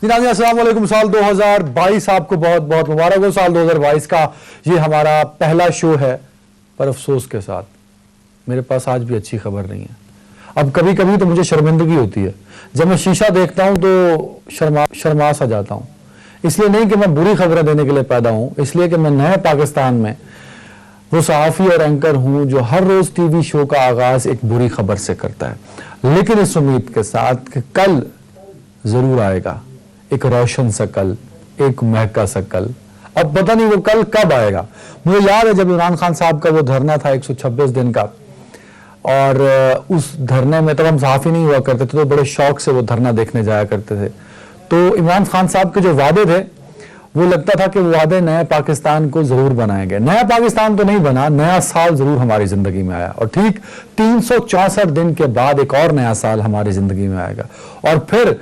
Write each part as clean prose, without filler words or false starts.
जी नाज़रीन अस्सलाम वालेकुम। साल 2022 आपको बहुत बहुत मुबारक हो। साल 2022 का ये हमारा पहला शो है, पर अफसोस के साथ मेरे पास आज भी अच्छी खबर नहीं है। अब कभी कभी तो मुझे शर्मिंदगी होती है, जब मैं शीशा देखता हूं तो शर्मा सा जाता हूं। इसलिए नहीं कि मैं बुरी खबरें देने के लिए पैदा हूं, इसलिए कि मैं नए पाकिस्तान में वो सहाफ़ी और एंकर हूं जो हर रोज टीवी शो का आगाज एक बुरी खबर से करता है, लेकिन इस उम्मीद के साथ कि कल जरूर आएगा, एक रोशन सा कल, एक महका सा कल। अब पता नहीं वो कल कब आएगा। मुझे याद है जब इमरान खान साहब का वो धरना था 126 दिन का, और उस धरने में तब हम सहाफ़ी नहीं हुआ करते थे, तो बड़े शौक से वो धरना देखने जाया करते थे। तो इमरान खान साहब के जो वादे थे, वो लगता था कि वो वादे नए पाकिस्तान को जरूर बनाएंगे। नया पाकिस्तान तो नहीं बना, नया साल जरूर हमारी जिंदगी में आया, और ठीक 364 दिन के बाद एक और नया साल हमारी जिंदगी में आएगा। और फिर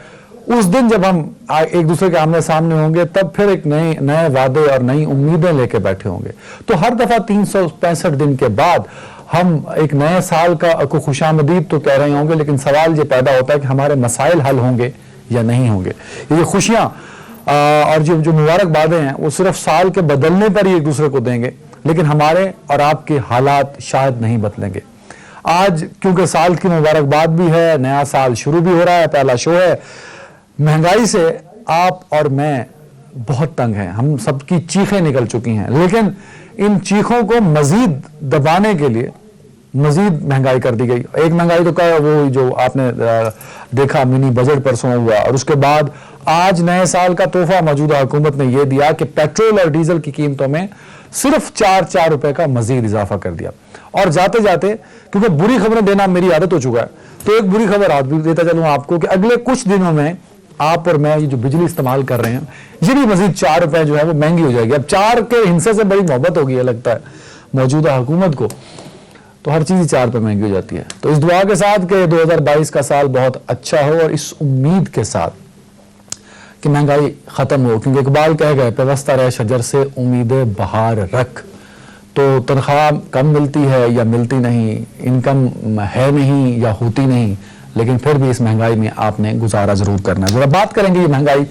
उस दिन जब हम एक दूसरे के आमने सामने होंगे, तब फिर एक नए वादे और नई उम्मीदें लेके बैठे होंगे। तो हर दफा 365 दिन के बाद हम एक नए साल को खुशामदीद तो कह रहे होंगे, लेकिन सवाल ये पैदा होता है कि हमारे मसाइल हल होंगे या नहीं होंगे। ये खुशियां और जो मुबारकबादें हैं वो सिर्फ साल के बदलने पर ही एक दूसरे को देंगे, लेकिन हमारे और आपके हालात शायद नहीं बदलेंगे। आज क्योंकि साल की मुबारकबाद भी है, नया साल शुरू भी हो रहा है, पहला शो है। महंगाई से आप और मैं बहुत तंग हैं, हम सबकी चीखें निकल चुकी हैं, लेकिन इन चीखों को मजीद दबाने के लिए मजीद महंगाई कर दी गई। एक महंगाई तो क्या, वो जो आपने देखा मिनी बजट परसों हुआ, और उसके बाद आज नए साल का तोहफा मौजूदा हुकूमत ने यह दिया कि पेट्रोल और डीजल की कीमतों में सिर्फ 4 रुपए का मजीद इजाफा कर दिया। और जाते जाते, क्योंकि बुरी खबरें देना मेरी आदत हो चुका है, तो एक बुरी खबर आज भी देता चलूं आपको कि अगले कुछ दिनों में आप और मैं ये जो बिजली इस्तेमाल कर रहे हैं, ये भी मजीद 4 रुपए जो है वो महंगी हो जाएगी। अब 4 के हिस्से से बड़ी मोहब्बत होगी है लगता है मौजूदा हुकूमत को, तो हर चीज 4 रुपए महंगी हो जाती है। तो इस दुआ के साथ कि 2022 का साल बहुत अच्छा हो, और इस उम्मीद के साथ कि महंगाई खत्म हो, क्योंकि इकबाल कह गए पेवस्ता रहे शजर से उम्मीदें बहार रख। तो तनख्वाह कम मिलती है या मिलती नहीं, इनकम है नहीं या होती नहीं, लेकिन फिर भी इस महंगाई में आपने गुजारा जरूर करना है। जरा बात करेंगे, ये महंगाई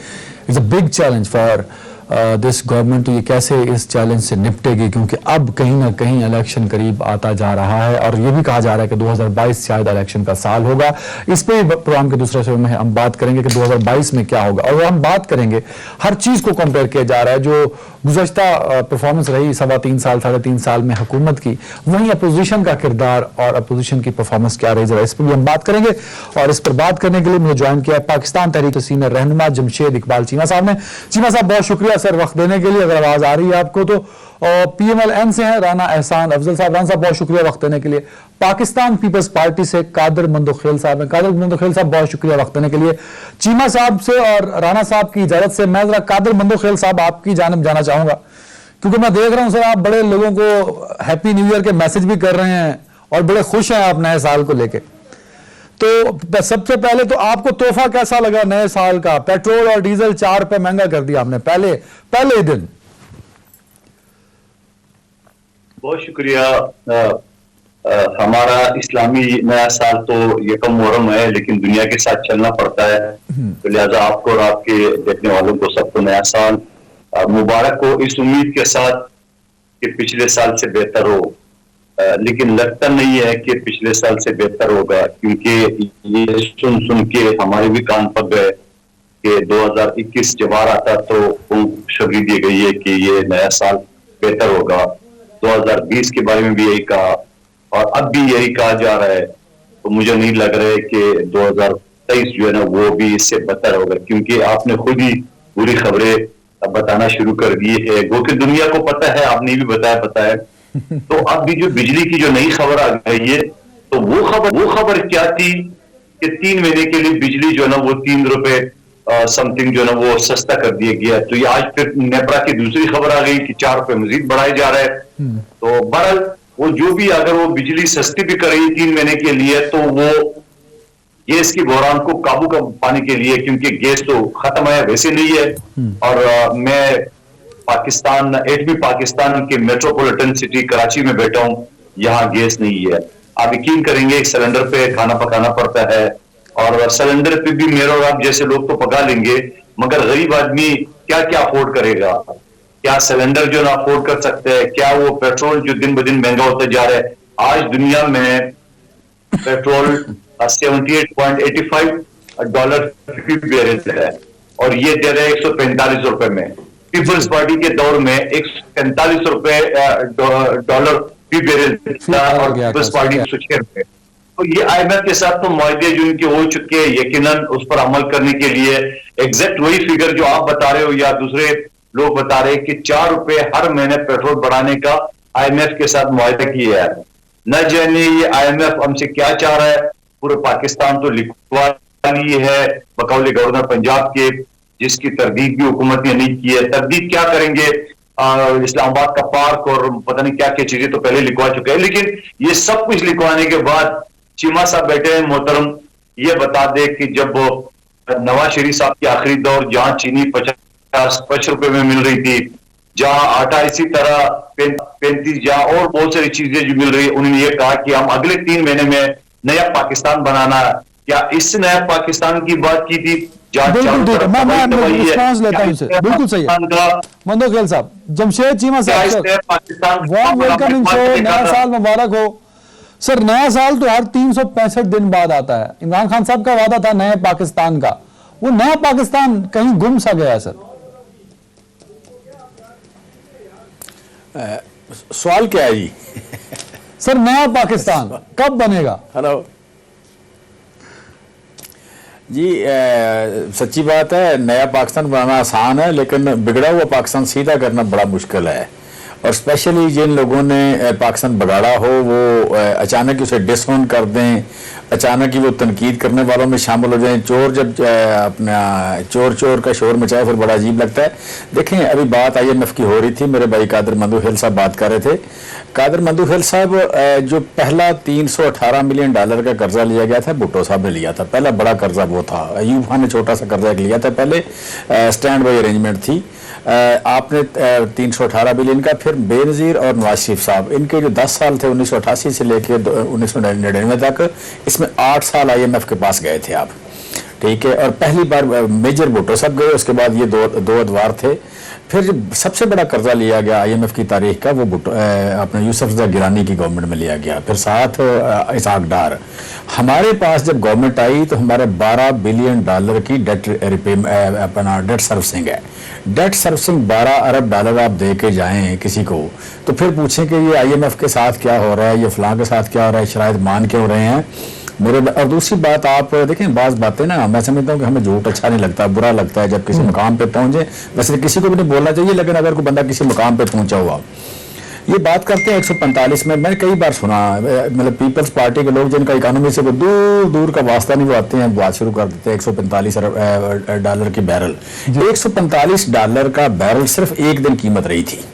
is a big challenge for this government. तो ये कैसे इस चैलेंज से निपटेगी, क्योंकि अब कहीं ना कहीं इलेक्शन करीब आता जा रहा है, और ये भी कहा जा रहा है कि 2022 शायद इलेक्शन का साल होगा। इस पे प्रोग्राम के दूसरे शो में हम बात करेंगे कि 2022 में क्या होगा, और हम बात करेंगे हर चीज को कंपेयर किया जा रहा है। जो गुज़श्ता परफॉर्मेंस रही 3.25 साल 3.5 साल में हुकूमत की, वहीं अपोजिशन का किरदार और अपोजिशन की परफॉर्मेंस क्या रही, जरा इस पर भी हम बात करेंगे। और इस पर बात करने के लिए मुझे ज्वाइन किया है पाकिस्तान तहरीक सीनियर रहनुमा जमशेद इकबाल चीमा साहब ने। चीमा साहब बहुत शुक्रिया सर वक्त देने के लिए। अगर आवाज आ रही है आपको तो, और PMLN से हैं राना एहसान अफजल साहब। राना साहब बहुत शुक्रिया वक्त देने के लिए। पाकिस्तान पीपल्स पार्टी से कादिर मंदोखेल साहब हैं। कादिर मंदोखेल साहब बहुत शुक्रिया वक्त देने के लिए। चीमा साहब से और राना साहब की इजाजत से मैं जरा कादिर मंदोखेल साहब आपकी जानिब जाना चाहूंगा, क्योंकि मैं देख रहा हूं सर आप बड़े लोगों को हैप्पी न्यू ईयर के मैसेज भी कर रहे हैं और बड़े खुश हैं आप नए साल को लेके। तो सबसे पहले तो आपको तोहफा कैसा लगा नए साल का? पेट्रोल और डीजल 4 रुपए महंगा कर दिया आपने पहले ही दिन। बहुत शुक्रिया। हमारा इस्लामी नया साल तो यकम मुहर्रम है, लेकिन दुनिया के साथ चलना पड़ता है, तो लिहाजा आपको और आपके देखने वालों को सबको नया साल मुबारक हो, इस उम्मीद के साथ कि पिछले साल से बेहतर हो। लेकिन लगता नहीं है कि पिछले साल से बेहतर होगा, क्योंकि ये सुन के हमारे भी कान पक गए कि 2021 जब आ रहा था तो खुशखबरी दी गई है कि ये नया साल बेहतर होगा। 2020 के बारे में भी यही कहा, और अब भी यही कहा जा रहा है। तो मुझे नहीं लग रहा है कि 2023 जो है ना वो भी इससे बेहतर होगा, क्योंकि आपने खुद ही बुरी खबरें बताना शुरू कर दी है, वो कि दुनिया को पता है, आपने भी पता है। तो अब भी जो बिजली की जो नई खबर आ गई है, तो वो खबर क्या थी कि 3 महीने के लिए बिजली जो है ना वो 3 रुपए समथिंग जो है ना वो सस्ता कर दिया गया। तो ये आज फिर नेपरा की दूसरी खबर आ गई कि 4 रुपए मजीद बढ़ाए जा रहे हैं। तो बहरहाल वो जो भी, अगर वो बिजली सस्ती भी करेगी 3 महीने के लिए, तो वो गैस की बहरान को काबू पाने के लिए, क्योंकि गैस तो खत्म है वैसे नहीं है। और मैं पाकिस्तान 8वीं पाकिस्तान के मेट्रोपॉलिटन सिटी कराची में बैठा हूं, यहाँ गैस नहीं है। आप यकीन करेंगे एक सिलेंडर पे खाना पकाना पड़ता है, और सिलेंडर पे भी मेरे और आप जैसे लोग तो पका लेंगे, मगर गरीब आदमी क्या क्या अफोर्ड करेगा? क्या सिलेंडर जो ना अफोर्ड कर सकते हैं? क्या वो पेट्रोल जो दिन ब दिन महंगा होता जा रहा है? आज दुनिया में पेट्रोल $78.85 फी बैरल है और ये दे रहे हैं $145 में। पीपल्स पार्टी के दौर में $145 फी बैरल था और पीपल्स पार्टी ₹106। तो ये IMF के साथ तो मुआहदे जो इनके हो चुके हैं, यकीनन उस पर अमल करने के लिए एग्जैक्ट वही फिगर जो आप बता रहे हो या दूसरे लोग बता रहे हैं कि ₹4 हर महीने पेट्रोल बढ़ाने का IMF के साथ मुआहदा किया है। न जाने ये IMF हमसे क्या चाह रहा है। पूरे पाकिस्तान तो लिखवा ली है बकौल गवर्नर पंजाब के, जिसकी तरदीद भी हुकूमत ने नहीं की है। तरदीद क्या करेंगे? इस्लामाबाद का पार्क और पता नहीं क्या क्या चीजें तो पहले लिखवा चुके हैं, लेकिन ये सब कुछ लिखवाने के बाद चीमा साहब बैठे हैं मोहतरम, ये बता दे कि जब नवाज शरीफ साहब के आखिरी दौर जहां चीनी 50 रुपए में मिल रही थी, जहां आटा इसी तरह 35, जहां और बहुत सारी चीजें जो मिल रही है, उन्होंने ये कहा कि हम अगले 3 महीने में नया पाकिस्तान बनाना है। क्या इस नया पाकिस्तान की बात की थी? बिल्कुल ठीक है, मैं रिस्पॉन्स लेता हूं, बिल्कुल सही है। मंदोखेल साहब, जमशेद चीमा साहब, वार्म वेलकम इन शो, नया साल मुबारक हो सर। नया साल तो हर 365 दिन बाद आता है। इमरान खान साहब का वादा था नए पाकिस्तान का, वो नया पाकिस्तान कहीं गुम सा गया सर। सवाल क्या है जी? सर नया पाकिस्तान कब बनेगा? हेलो जी, सच्ची बात है, नया पाकिस्तान बनाना आसान है, लेकिन बिगड़ा हुआ पाकिस्तान सीधा करना बड़ा मुश्किल है। और स्पेशली जिन लोगों ने पाकिस्तान बिगाड़ा हो वो अचानक ही उसे डिसऑन कर दें, अचानक ही वो तनकीद करने वालों में शामिल हो जाएं। चोर जब अपना चोर का शोर मचाए फिर बड़ा अजीब लगता है। देखें, अभी बात IMF की हो रही थी, मेरे भाई कादिर मंदोखेल साहब बात कर रहे थे। कादिर मंदोखेल साहब, जो पहला $318 मिलियन का कर्जा लिया गया था, भुट्टो साहब ने लिया था। पहला बड़ा कर्जा वो था। अयूब खान ने छोटा सा कर्जा लिया था पहले, स्टैंड बाई अरेंजमेंट थी। आपने 318 बिलियन का, फिर बेनज़ीर और नवाज शरीफ साहब, इनके जो 10 साल थे 1988 से लेकर 1999 तक, इसमें 8 साल IMF के पास गए थे आप, ठीक है। और पहली बार मेजर भुट्टो साहब गए, उसके बाद ये दो अदवार थे। फिर जो सबसे बड़ा कर्जा लिया गया IMF की तारीख का, वो अपने यूसुफ गिलानी की गवर्नमेंट में लिया गया। फिर साथ इसाक डार। हमारे पास जब गवर्नमेंट आई तो हमारे $12 बिलियन की डेट सर्विसिंग है। डेट सर्विसिंग $12 अरब आप दे के जाएं किसी को, तो फिर पूछें कि ये IMF के साथ क्या हो रहा है, ये फलां के साथ क्या हो रहा है, शराइत मान क्यों रहे हैं मेरे। और दूसरी बात, आप देखें, बात बातें ना, मैं समझता हूँ कि हमें झूठ अच्छा नहीं लगता, बुरा लगता है जब किसी मुकाम पे पहुंचे। वैसे किसी को भी नहीं बोलना चाहिए, लेकिन अगर कोई बंदा किसी मुकाम पे पहुंचा हुआ, ये बात करते हैं 145 में, मैंने कई बार सुना, मतलब पीपल्स पार्टी के लोग जिनका इकोनॉमी से वो दूर दूर का वास्ता नहीं, वो आते हैं बात शुरू कर देते हैं $145 की बैरल। $145 का बैरल सिर्फ एक दिन कीमत रही थी।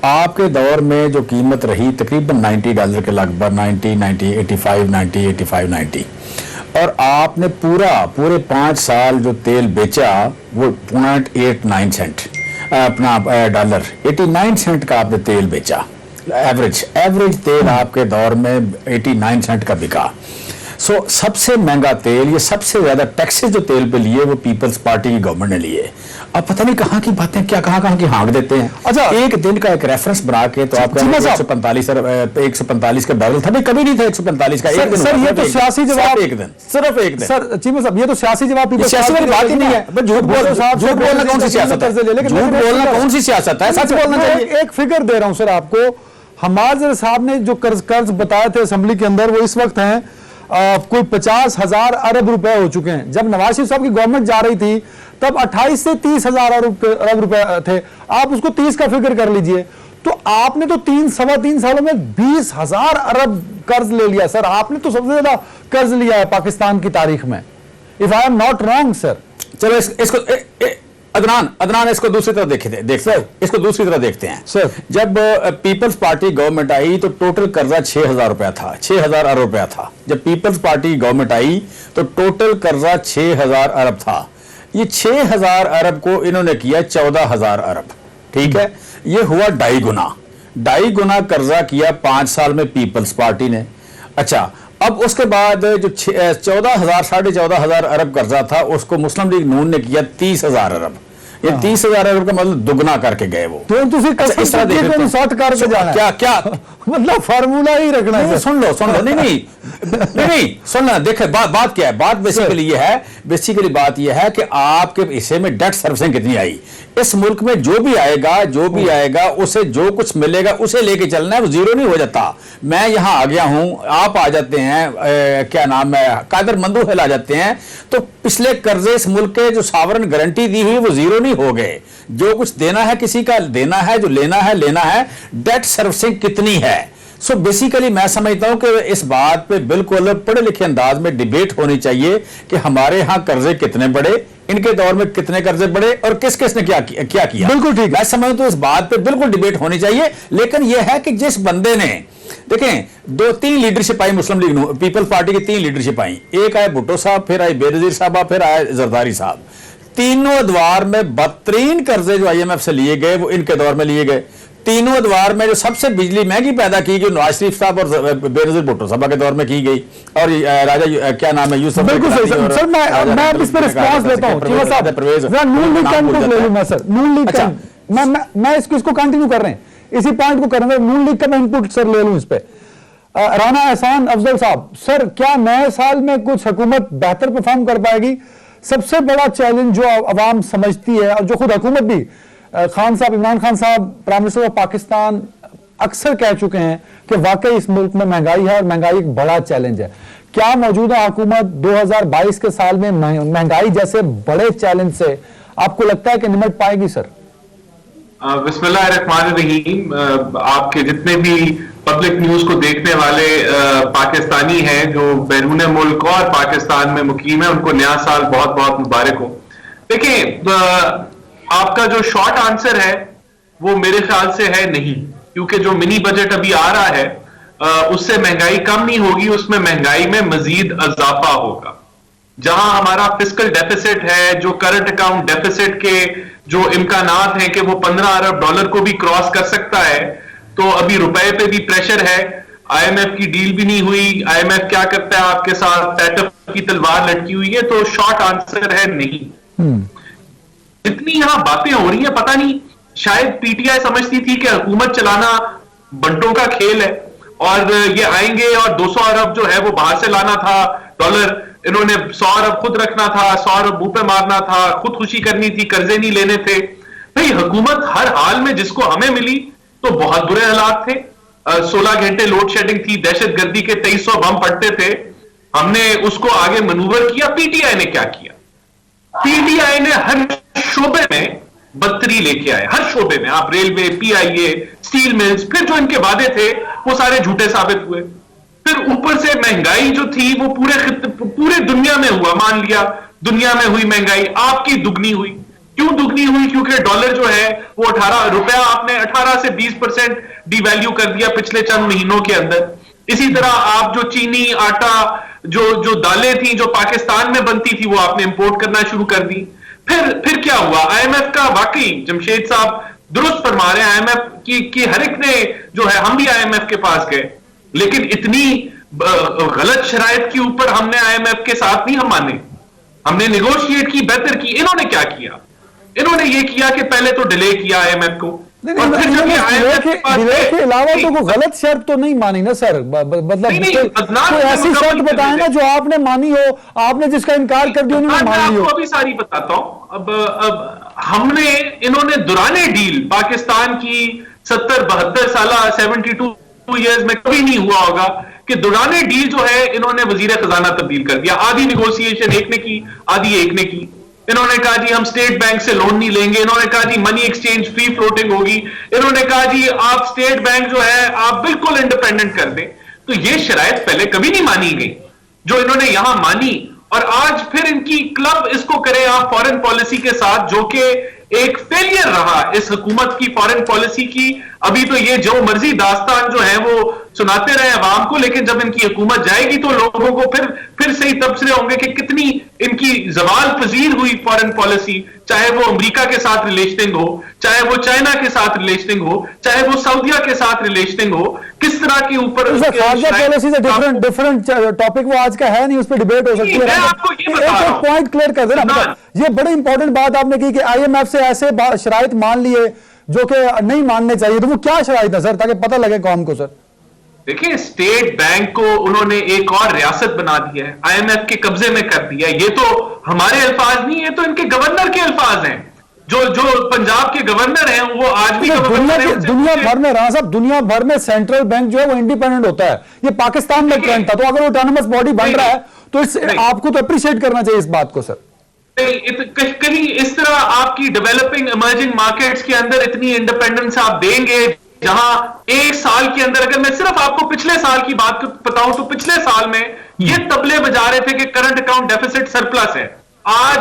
आपके दौर में जो कीमत रही तकरीबन $90 के लगभग, 90, 85, 90। और आपने पूरे 5 साल जो तेल बेचा वो 0.89 सेंट अपना डॉलर, 89 सेंट का आपने तेल बेचा। एवरेज तेल आपके दौर में 89 सेंट का बिका। सो सबसे महंगा तेल, ये सबसे ज्यादा टैक्सेस जो तेल पे लिए वो पीपल्स पार्टी की गवर्नमेंट ने लिए। अब पता नहीं कहाँ की बातें क्या कहाँ की हाँक देते हैं। अच्छा, एक दिन का एक रेफरेंस बना के तो आपका 145 का बैरल था, कभी नहीं था 145 का। एक दिन सर, ये तो सियासी जवाब, एक दिन, सिर्फ एक दिन। सर चीमा साहब, ये तो सियासी जवाब, सियासी वाली बात ही नहीं है। झूठ बोलना कौन सी सियासत है? झूठ बोलना कौन सी सियासत है? सच बोलना चाहिए। एक फिगर दे रहा हूं सर आपको, हमारे साहब ने जो कर्ज बताए थे असेंबली के अंदर, वो इस वक्त हैं कोई 50,000 अरब रुपए हो चुके हैं। जब नवाज शरीफ साहब की गवर्नमेंट जा रही थी तब 28 से 30,000 अरब रुपए थे। आप उसको 30 का फिक्र कर लीजिए, तो आपने तो 3-3.25 सालों में 20,000 अरब कर्ज ले लिया सर। आपने तो सबसे ज्यादा कर्ज लिया है पाकिस्तान की तारीख में, if I am not wrong sir. चलो इसको अदनान इसको दूसरी तरह इसको दूसरी तरह देखते हैं सर। जब पीपल्स पार्टी गवर्नमेंट आई तो टोटल कर्जा 6,000 रुपया था, 6,000 अरब रुपया था। जब पीपल्स पार्टी गवर्नमेंट आई तो टोटल कर्जा 6,000 अरब था। ये 6,000 अरब को इन्होंने किया 14,000 अरब, ठीक है। ये हुआ 2.5 गुना कर्जा किया 5 साल में पीपल्स पार्टी ने। अच्छा, अब उसके बाद जो 14,000 14,500 अरब कर्जा था उसको मुस्लिम लीग नून ने किया 30,000 अरब। ये 30,000 अरब का मतलब दुगना करके गए वो। तो इस तरह देखते हैं। शॉर्ट करके जाना क्या क्या मतलब फार्मूला ही रखना है। सुन लो नहीं सुनना। देखे बात क्या है, बात बेसिकली बात यह है कि आपके हिस्से में डेट सर्विसिंग कितनी आई। इस मुल्क में जो भी आएगा उसे जो कुछ मिलेगा उसे लेके चलना है, वो जीरो नहीं हो जाता। मैं यहां आ गया हूं, आप आ जाते हैं, क्या नाम है, कादर मंदूहेल आ जाते हैं, तो पिछले कर्जे इस मुल्क के जो सावरन गारंटी दी हुई वो जीरो नहीं हो गए। जो कुछ देना है किसी का देना है, जो लेना है। डेट सर्विसिंग कितनी है? सो बेसिकली मैं समझता हूं कि इस बात पे बिल्कुल पढ़े लिखे अंदाज में डिबेट होनी चाहिए कि हमारे यहां कर्जे कितने बढ़े, इनके दौर में कितने कर्जे बढ़े और किस किस ने क्या किया। बिल्कुल ठीक। मैं समझता हूं तो इस बात पे बिल्कुल डिबेट होनी चाहिए। लेकिन यह है कि जिस बंदे ने देखें 2-3 लीडरशिप आई मुस्लिम लीग पीपल्स पार्टी की 3 लीडरशिप आई। एक आए भुट्टो साहब, फिर आए बेनजीर साहब, फिर आए जरदारी साहब। तीनों अदवार में बदतरीन कर्जे जो IMF से लिए गए वो इनके दौर में लिए गए। तीनों अदवार में जो सबसे बिजली महंगी पैदा की गई नवाज शरीफ साहब और बेनजीर भुट्टो साहब के दौर में की गई। और राजा क्या नाम है यूसुफ। बिल्कुल सही सर। मैं इस पर रिस्पांस लेता हूं। नून लीग का इनपुट ले लूं मैं सर। नून लीग का मैं इसको कंटिन्यू कर रहे हैं, इसी पॉइंट को कर रहे हैं। नून लीग का मैं इनपुट सर ले लूं इस पे। राना एहसान अफजल साहब, सर क्या नए साल में कुछ हुकूमत बेहतर परफॉर्म कर पाएगी? सबसे बड़ा चैलेंज जो अवाम समझती है और जो खुद हुकूमत भी, खान साहब, इमरान खान साहब, प्राइम मिनिस्टर ऑफ पाकिस्तान अक्सर कह चुके हैं कि वाकई इस मुल्क में महंगाई है और महंगाई एक बड़ा चैलेंज है। क्या मौजूदा हुकूमत 2022 के साल में महंगाई जैसे बड़े चैलेंज से आपको लगता है कि निपट पाएगी सर? बिस्मिल्लाहिर्रहमानिर्रहीम। आपके जितने भी पब्लिक न्यूज को देखने वाले पाकिस्तानी हैं जो बैरून मुल्क और पाकिस्तान में मुकीम है, उनको नया साल बहुत बहुत मुबारक हो। देखिए, आपका जो शॉर्ट आंसर है वो मेरे ख्याल से है नहीं, क्योंकि जो मिनी बजट अभी आ रहा है उससे महंगाई कम नहीं होगी, उसमें महंगाई में मजीद इजाफा होगा। जहां हमारा फिस्कल डेफिसिट है, जो करंट अकाउंट डेफिसिट के जो इम्कानात हैं कि वो 15 अरब डॉलर को भी क्रॉस कर सकता है, तो अभी रुपए पे भी प्रेशर है। IMF की डील भी नहीं हुई। IMF क्या करता है आपके साथ, टैटफ की तलवार लटकी हुई है। तो शॉर्ट आंसर है नहीं। इतनी यहां बातें हो रही है, पता नहीं शायद PTI समझती थी कि हुकूमत चलाना बंटों का खेल है और ये आएंगे और 200 अरब जो है वो बाहर से लाना था डॉलर, इन्होंने 100 अरब खुद रखना था, 100 अरब मुंह पे मारना था, खुद खुशी करनी थी, कर्जे नहीं लेने थे। भाई हुकूमत हर हाल में जिसको हमें मिली तो बहुत बुरे हालात थे। 16 घंटे लोड शेडिंग थी, दहशतगर्दी के 2300 बम फटते थे, हमने उसको आगे मनूवर किया। PTI ने क्या किया? PTI ने हर शोबे में बदतरी लेके आए, हर शोबे में। आप रेलवे, PIA, स्टील मिल्स, फिर जो इनके वादे थे वो सारे झूठे साबित हुए। फिर ऊपर से महंगाई जो थी वो पूरे दुनिया में हुआ। मान लिया दुनिया में हुई महंगाई, आपकी दुगनी हुई। क्यों दुगनी हुई? क्योंकि डॉलर जो है वो 18 रुपया आपने 18 से 20% डिवैल्यू कर दिया पिछले चंद महीनों के अंदर। इसी तरह आप जो चीनी, आटा, जो दालें थी जो पाकिस्तान में बनती थी वो आपने इंपोर्ट करना शुरू कर दी। फिर क्या हुआ? IMF का, वाकई जमशेद साहब दुरुस्त फरमा रहे हैं, IMF की हर एक ने जो है, हम भी IMF के पास गए, लेकिन इतनी गलत शराइत के ऊपर हमने IMF के साथ नहीं हम माने, हमने नेगोशिएट की, बेहतर की। इन्होंने क्या किया? इन्होंने ये किया कि पहले तो डिले किया IMF को, और फिर जब डिले के अलावा तो कोई गलत शर्त तो नहीं मानी ना सर। मतलब कोई ऐसी शर्त बताए ना जो आपने मानी हो, आपने जिसका इनकार कर दिया उन्होंने मान लिया हो। अभी सारी बताता हूं। अब हमने, इन्होंने दुराने डील पाकिस्तान की 70-72 साल 72 ईयर्स में कभी नहीं हुआ होगा कि दुराने डील जो है इन्होंने वजीर खजाना तब्दील कर दिया। आधी निगोशिएशन एक ने की, आधी एक ने की। इन्होंने कहा जी हम स्टेट बैंक से लोन नहीं लेंगे, इन्होंने कहा जी मनी एक्सचेंज फ्री फ्लोटिंग होगी, इन्होंने कहा जी आप स्टेट बैंक जो है आप बिल्कुल इंडिपेंडेंट कर दें। तो ये शराइत पहले कभी नहीं मानी गई जो इन्होंने यहां मानी, और आज फिर इनकी क्लब इसको करें आप फॉरेन पॉलिसी के साथ, जो कि एक फेलियर रहा इस हुकूमत की फॉरेन पॉलिसी की। अभी तो ये जो मर्जी दास्तान जो है वो सुनाते रहे अवाम को, लेकिन जब इनकी हुकूमत जाएगी तो लोगों को फिर से ही तबसरे होंगे कि कितनी इनकी जवाल पजीर हुई फॉरेन पॉलिसी, चाहे वो अमेरिका के साथ रिलेशनिंग हो, चाहे वो चाइना के साथ रिलेशनिंग हो, चाहे वो सऊदिया के साथ रिलेशनिंग हो, किस तरह के ऊपर पॉलिसी से डिफरेंट टॉपिक, वो आज का है नहीं, उस पर डिबेट हो सकती है। मैं आपको ये बता रहा हूं, पॉइंट क्लियर कर देना, मतलब ये बड़ी इंपॉर्टेंट बात आपने की कि आईएमएफ से ऐसे शराइत मान लिए जो कि नहीं मानने चाहिए, तो वो क्या शराइत है सर, ताकि पता लगे कौम को? सर देखिए, स्टेट बैंक को उन्होंने एक और रियासत बना दिया है, आईएमएफ के कब्जे में कर दिया है। ये तो हमारे अल्फाज नहीं है, तो इनके गवर्नर के अल्फाज हैं। जो पंजाब के गवर्नर हैं वो आज भी दुनिया भर में राणा साहब, दुनिया भर में सेंट्रल बैंक जो है वो इंडिपेंडेंट होता है। ये पाकिस्तान में ट्रेंड था, तो अगर ऑटोनोमस बॉडी बन रहा है तो इस आपको तो अप्रिशिएट करना चाहिए इस बात को। सर कहीं इस तरह आपकी डेवलपिंग इमर्जिंग मार्केट्स के अंदर इतनी इंडिपेंडेंस आप देंगे, जहां एक साल के अंदर, अगर मैं सिर्फ आपको पिछले साल की बात बताऊं तो पिछले साल में ये तबले बजा रहे थे कि करंट अकाउंट डेफिसिट सरप्लस है। आज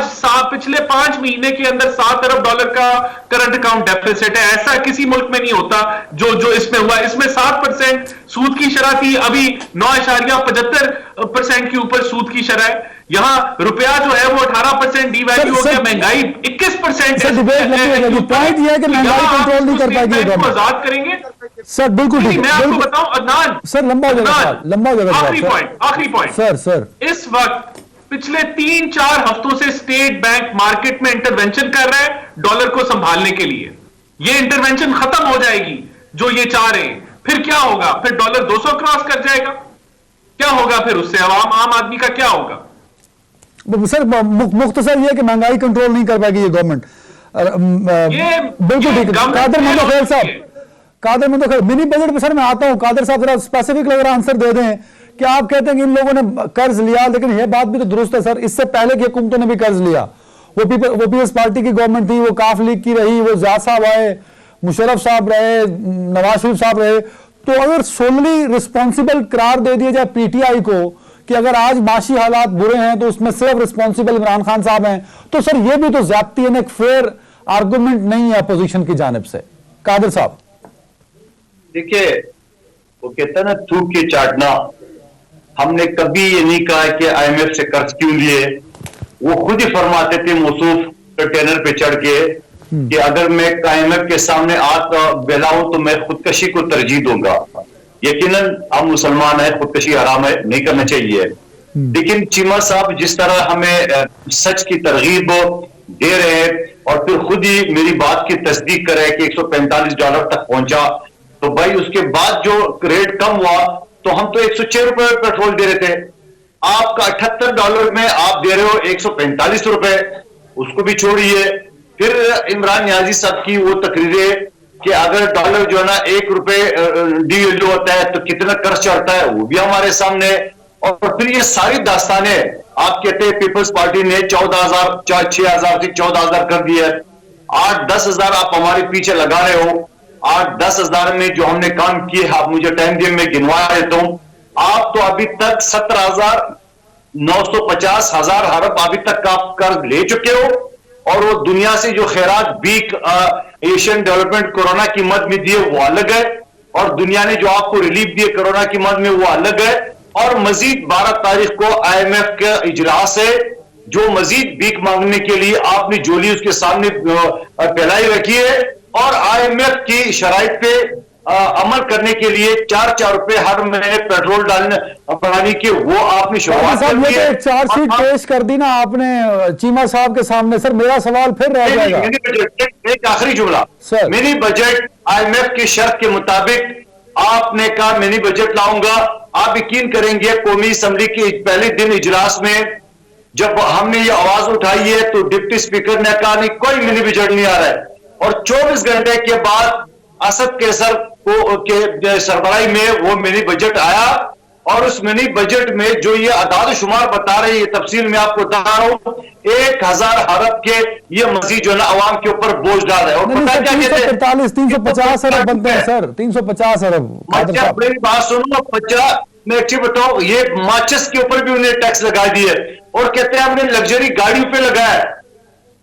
पिछले 5 महीने के अंदर $7 अरब का करंट अकाउंट डेफिसिट है। ऐसा किसी मुल्क में नहीं होता जो इसमें हुआ। इसमें 7% सूद की शरह थी, अभी 9.75% के ऊपर सूद की शरह है। यहां रुपया जो है वो 18% डीवैल्यू हो गया, महंगाई 21% है। पॉइंट यह है कि महंगाई कंट्रोल नहीं कर पाएगी, आजाद करेंगे। सर बिल्कुल ठीक है, मैं आपको बताऊं अदनान सर, लंबा हो जाएगा। आखिरी पॉइंट सर इस वक्त पिछले 3-4 हफ्तों से स्टेट बैंक मार्केट में इंटरवेंशन कर रहा है डॉलर को संभालने के लिए। ये इंटरवेंशन खत्म हो जाएगी जो ये चाह रहे हैं, फिर क्या होगा? फिर डॉलर 200 क्रॉस कर जाएगा। क्या होगा फिर उससे? आम आदमी का क्या होगा? सर मुख्तसर ये कि महंगाई कंट्रोल नहीं कर पाएगी ये गवर्नमेंट। बिल्कुल ठीक है। कादर मंदो खैर मिनी बजट में सर मैं आता हूं। कादर साहब जरा स्पेसिफिक लग रहा आंसर दे दें कि आप कहते हैं कि इन लोगों ने कर्ज लिया, लेकिन यह बात भी तो दुरुस्त है सर, इससे पहले की हुकूमतों ने भी कर्ज लिया। वो पीपल्स पार्टी की गवर्नमेंट थी, वो काफ लीग की रही, वो ज़िया साहब आए, मुशर्रफ साहब रहे, नवाज शरीफ साहब रहे। तो अगर सोलली रिस्पॉन्सिबल करार दे दिया जाए पीटीआई को कि अगर आज माशी हालात बुरे हैं तो उसमें सिर्फ रिस्पॉन्सिबल इमरान खान साहब हैं, तो सर ये भी तो ज्यादती है, एक फेयर आर्गुमेंट नहीं है अपोजिशन की जानिब से। कादिर साहब देखिए, वो कहता है ना थूक के चाटना। हमने कभी ये नहीं कहा कि आईएमएफ से कर्ज क्यों लिए। वो खुद ही फरमाते थे मौसूफ कंटेनर पे चढ़ के कि अगर मैं आईएमएफ के सामने आग बहलाऊं तो मैं खुदकशी को तरजीह दूंगा। यकीनन हम मुसलमान हैं, खुदकशी हराम है, नहीं करना चाहिए। लेकिन चीमा साहब जिस तरह हमें सच की तरगीब दे रहे हैं और फिर खुद ही मेरी बात की तस्दीक करे कि $145 तक पहुंचा, तो भाई उसके बाद जो रेट कम हुआ तो हम तो $106 पेट्रोल दे रहे थे। आपका $78 में आप दे रहे हो $145, उसको भी छोड़िए। फिर इमरान नियाजी साहब की वो तकरीरें कि अगर डॉलर जो है ना $1 डीवैल्यू होता है तो कितना कर्ज चढ़ता है, वो भी हमारे सामने। और फिर ये सारी दास्तानें आप कहते हैं पीपल्स पार्टी ने 6,000 से 14,000 कर दिया। 8-10 हजार आप हमारे पीछे लगा रहे हो। 8-10 हजार में जो हमने काम किए, आप मुझे टाइम दिए, मैं गिनवा देता हूं। आप तो अभी तक 17,950 अरब अभी तक आप कर्ज ले चुके हो। और वो दुनिया से जो खैरात बीक एशियन डेवलपमेंट कोरोना की मद में दिए वो अलग है, और दुनिया ने जो आपको रिलीफ दिए कोरोना की मद में वो अलग है। और मजीद 12 तारीख को आईएमएफ के इजलास है, जो मजीद भीख मांगने के लिए आपने झोली उसके सामने फैलाई रखी है। और आईएमएफ की शराइत पे अमल करने के लिए ₹4 हर महीने पेट्रोल बढ़ाने की वो आपने शुरुआत कर दी है। चार्जशीट पेश कर दी ना आपने चीमा साहब के सामने। सर मेरा सवाल फिर रह जाएगा। एक आखिरी जुमला, मिनी बजट आईएमएफ की शर्त के मुताबिक आपने कहा मिनी बजट लाऊंगा। आप यकीन करेंगे कौमी असम्बली के पहले दिन इजलास में जब हमने ये आवाज उठाई है तो डिप्टी स्पीकर ने कहा नहीं कोई मिनी बजट नहीं आ रहा है। और 24 घंटे के बाद असद कैसर के सरबराही में वो मिनी बजट आया। और उस मिनी बजट में जो ये अदाद शुमार बता रहे हैं, ये तफसील में आपको बता रहा हूं, 1,000 अरब के ये मजीद जो है ना अवाम के ऊपर बोझ डाल रहे हैं। और पता क्या कहते हैं, 350 अरब बनते हैं सर, 350 अरब। मेरी बात सुनो, 50 मैं अच्छी बताऊं, ये माचिस के ऊपर भी उन्हें टैक्स लगा दिए और कहते हैं हमने लग्जरी गाड़ियों पे लगाया।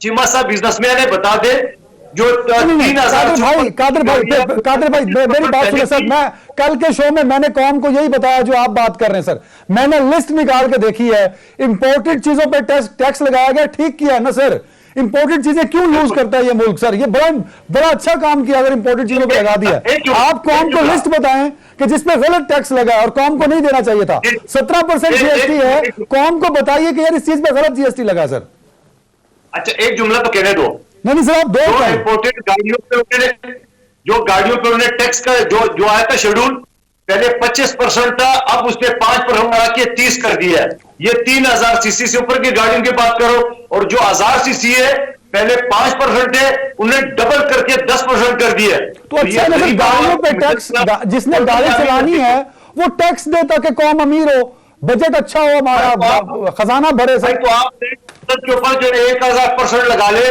चीमा साहब बिजनेसमैन है, बता दे जो 3,000 कादर भाई मेरी बात सुनो सर। मैं कल के शो में मैंने कौम को यही बताया जो आप बात कर रहे हैं सर। मैंने लिस्ट निकाल के देखी है, इंपोर्टेड चीजों पे टैक्स लगाया गया, ठीक किया है ना सर। इंपोर्टेड चीजें क्यों यूज करता है ये मुल्क सर? ये बड़ा अच्छा काम किया अगर इंपोर्टेड चीजों पे लगा दिया। आप कौम को लिस्ट बताएं कि जिसपे गलत टैक्स लगा और कौम को नहीं देना चाहिए था। 17% जीएसटी है, कौम को बताइए कि यार इस चीज पे गलत जीएसटी लगा सर। अच्छा, एक जुमला तो कहने दो। नहीं सर, आप दो इंपोर्टेड गाड़ियों पे उन्होंने टैक्स का जो आया था शेड्यूल, पहले 25% था, अब उसने 5% बढ़ा के 30 कर दिया है। ये 3,000 सीसी से ऊपर की गाड़ियों की बात करो, और जो 1,000 सीसी है पहले 5% है, उन्हें डबल करके 10% कर दिया। तो अच्छा है ना, गाड़ियों पे टैक्स, जिसने गाड़ी चलानी है वो टैक्स दे ताकि कौम अमीर हो, बजट अच्छा हो, हमारा खजाना भरे सर। तो आप के ऊपर जो 1,000% लगा ले,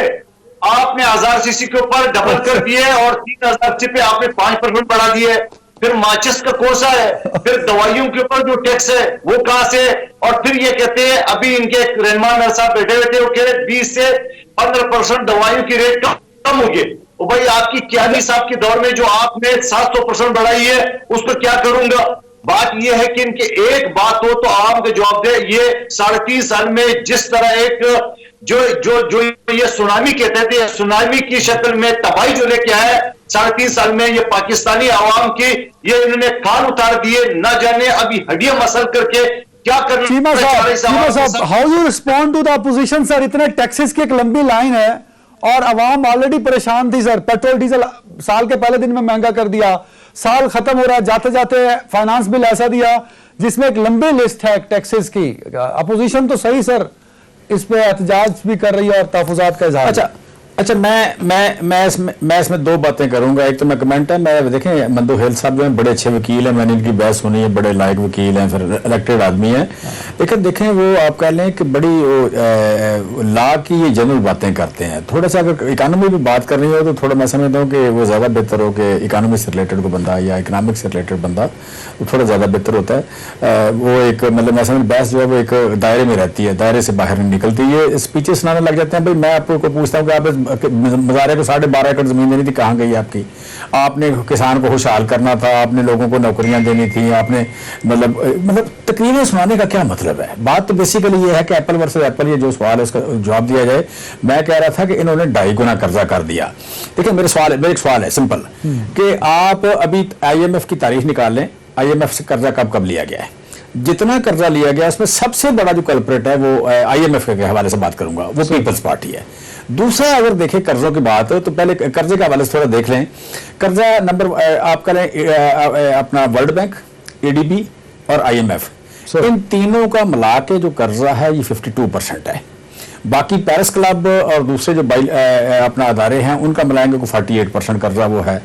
आपने 1,000 सीसी के ऊपर डबल कर दिए और 3,000 सीसी पे आपने 5% बढ़ा दिए। फिर माचिस का कोसा है, फिर दवाइयों के ऊपर जो टैक्स है वो कहां से, और फिर ये कहते हैं अभी इनके रहमान साहब बैठे हुए थे, वो कह रहे 20 से 15% दवाइयों की रेट कम हो गई। तो भाई आपकी क्यानी साहब के दौर में जो आपने 700% बढ़ाई है, उस पर क्या करूंगा। बात यह है कि इनके एक बात हो तो आवाम को जवाब दे। ये 3.5 साल में जिस तरह एक जो ये सुनामी कहते थे, सुनामी की शक्ल में तबाही जो लेके आया 3.5 साल में, ये पाकिस्तानी आवाम की ये इन्होंने कान उतार दिए, ना जाने अभी हड्डियां मसल करके क्या करना। चीमा साहब, how you respond to the opposition sir? इतने टैक्सेस की एक लंबी लाइन है और अवाम ऑलरेडी परेशान थी सर। पेट्रोल डीजल साल के पहले दिन में महंगा कर दिया, साल खत्म हो रहा है, जाते जाते फाइनेंस बिल ऐसा दिया जिसमें एक लंबी लिस्ट है टैक्सेस की। अपोजिशन तो सही सर इस पे एहतजाज भी कर रही है और तहफुजात का इजहार। अच्छा, मैं इसमें दो बातें करूंगा। एक तो मैं कमेंट है, मैं देखें मंदो हेल साहब जो है बड़े अच्छे वकील हैं, मैंने इनकी बहस सुनी है, बड़े लायक वकील हैं, फिर इलेक्टेड आदमी हैं। लेकिन देखें वो आप कह लें कि बड़ी लॉ की ये जनरल बातें करते हैं। थोड़ा सा अगर इकानमी की बात कर रही हो तो थोड़ा मैं समझता हूँ कि वो ज़्यादा बेहतर हो कि इकानमी से रिलेटेड को बंदा या इकनॉमिक से रिलेटेड बंदा वो थोड़ा ज़्यादा बेहतर होता है। वो एक मतलब मैं समझ बहस जो है वो एक दायरे में रहती है, दायरे से बाहर नहीं निकलती। ये स्पीचेस सुनाने लग जाते हैं। भाई मैं आपको पूछता हूँ कि आप मज़ारे को 12.5 एकड़ जमीन देनी थी, कहाँ गई आपकी? आपने किसान को खुशहाल करना था, आपने लोगों को नौकरियां देनी थी, आपने मतलब तकरीरें सुनाने का क्या मतलब है? बात तो बेसिकली ये है कि एप्पल वर्सेस एप्पल, ये जो सवाल है उसका जवाब दिया जाए। मैं कह रहा था कि इन्होंने 2.5 गुना कर्जा कर दिया। देखिए मेरा एक सवाल है सिंपल, कि आप अभी IMF की तारीख निकाल लें, IMF से कर्जा कब लिया गया है? जितना कर्जा लिया गया उसमें सबसे बड़ा जो कल्प्रेट है वो IMF के हवाले से बात करूंगा, वो पीपल्स पार्टी है। दूसरा अगर देखें कर्जों की बात तो पहले कर्जे के हवाले से थोड़ा देख लें। कर्जा नंबर आप करें अपना वर्ल्ड बैंक, ADB और IMF, इन तीनों का मिला के जो कर्जा है ये 52% है। बाकी पेरिस क्लब और दूसरे जो अपना अदारे हैं उनका मिलाएंगे को 48% कर्जा वो है।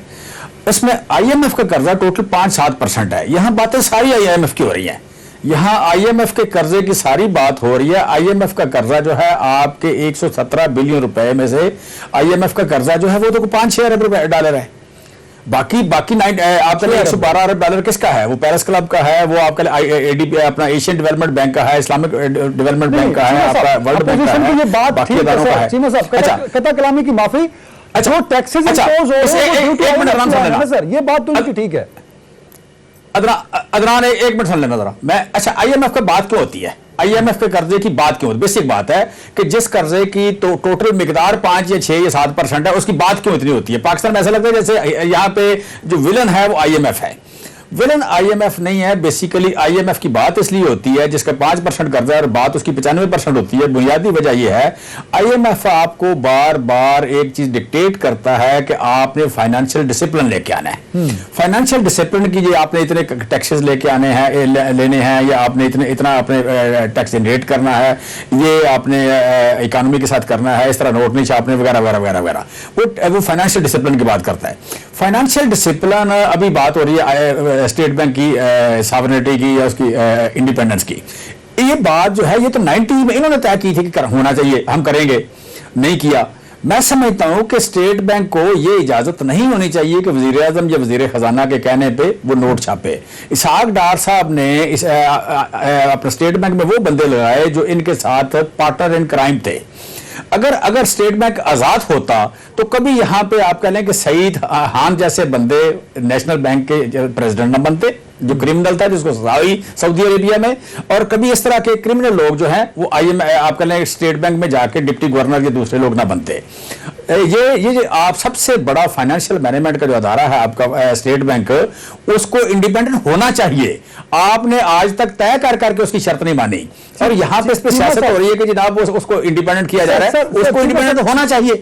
इसमें IMF का कर्जा टोटल 5-7% है। यहाँ बातें सारी IMF की हो रही हैं, यहाँ IMF के कर्जे की सारी बात हो रही है। IMF का कर्जा जो है आपके 117 बिलियन रुपए में से IMF का कर्जा जो है वो तो 5-6 अरब डॉलर है। बाकी आपका 112 अरब डॉलर किसका है? वो पेरिस क्लब का है, वो आपका ADB अपना एशियन डेवलपमेंट बैंक का है, इस्लामिक डेवलपमेंट बैंक का है, आपका वर्ल्ड बैंक का है, बाकी अदारों का है। कता कलामी की माफी। अच्छा, टैक्सेस इंपोज हो सर, ये बात तो उनकी ठीक है। अदरान एक मिनट सुन लेना जरा मैं। अच्छा, IMF की बात क्यों होती है? IMF के कर्जे की बात क्यों? बेसिक बात है कि जिस कर्जे की तो टोटल मिकदार 5 या 6 या 7% है, उसकी बात क्यों इतनी होती है? पाकिस्तान में ऐसा लगता है जैसे यहाँ पे जो विलन है वो IMF है। विलन IMF नहीं है। बेसिकली IMF की बात इसलिए होती है जिसका 5% कर्जा और बात उसकी 95% होती है। बुनियादी वजह यह है IMF आपको बार बार एक चीज डिक्टेट करता है कि आपने फाइनेंशियल डिसिप्लिन लेके आना है। फाइनेंशियल डिसिप्लिन की ये आपने इतने टैक्सेस लेके आने हैं लेने हैं, या आपने इतना आपने टैक्स जनरेट करना है, ये आपने इकोनॉमी के साथ करना है, इस तरह नोट नहीं छापने वगैरह वगैरह वगैरह वगैरह। वो फाइनेंशियल डिसिप्लिन की बात करता है। फाइनेंशियल डिसिप्लिन अभी बात हो रही है स्टेट बैंक की सॉवरेनिटी की या उसकी इंडिपेंडेंस की। ये बात जो है ये तो 90s में इन्होंने तय की थी कि होना चाहिए, हम करेंगे, नहीं किया। मैं समझता हूं कि स्टेट बैंक को ये इजाजत नहीं होनी चाहिए कि वजीर आजम या वजीर खजाना के कहने पे वो नोट छापे। इसहाक डार साहब ने अपने स्टेट बैंक में वो बंदे लगाए जो इनके साथ पार्टनर इन क्राइम थे। अगर स्टेट बैंक आजाद होता तो कभी यहां पे आप कह लें कि सईद खान जैसे बंदे नेशनल बैंक के प्रेसिडेंट न बनते, जो क्रिमिनल था जिसको सजा हुई सऊदी अरेबिया में, और कभी इस तरह के क्रिमिनल लोग जो हैं वो आप कह लें स्टेट बैंक में जाके डिप्टी गवर्नर के दूसरे लोग ना बनते। ये जो आप सबसे बड़ा फाइनेंशियल मैनेजमेंट का जो अदारा है आपका स्टेट बैंक, उसको इंडिपेंडेंट होना चाहिए। आपने आज तक तय कर करके उसकी शर्त नहीं मानी, और यहां पे इस पे सियासत हो रही है कि जनाब उसको इंडिपेंडेंट किया जा रहा है। उसको इंडिपेंडेंट होना चाहिए।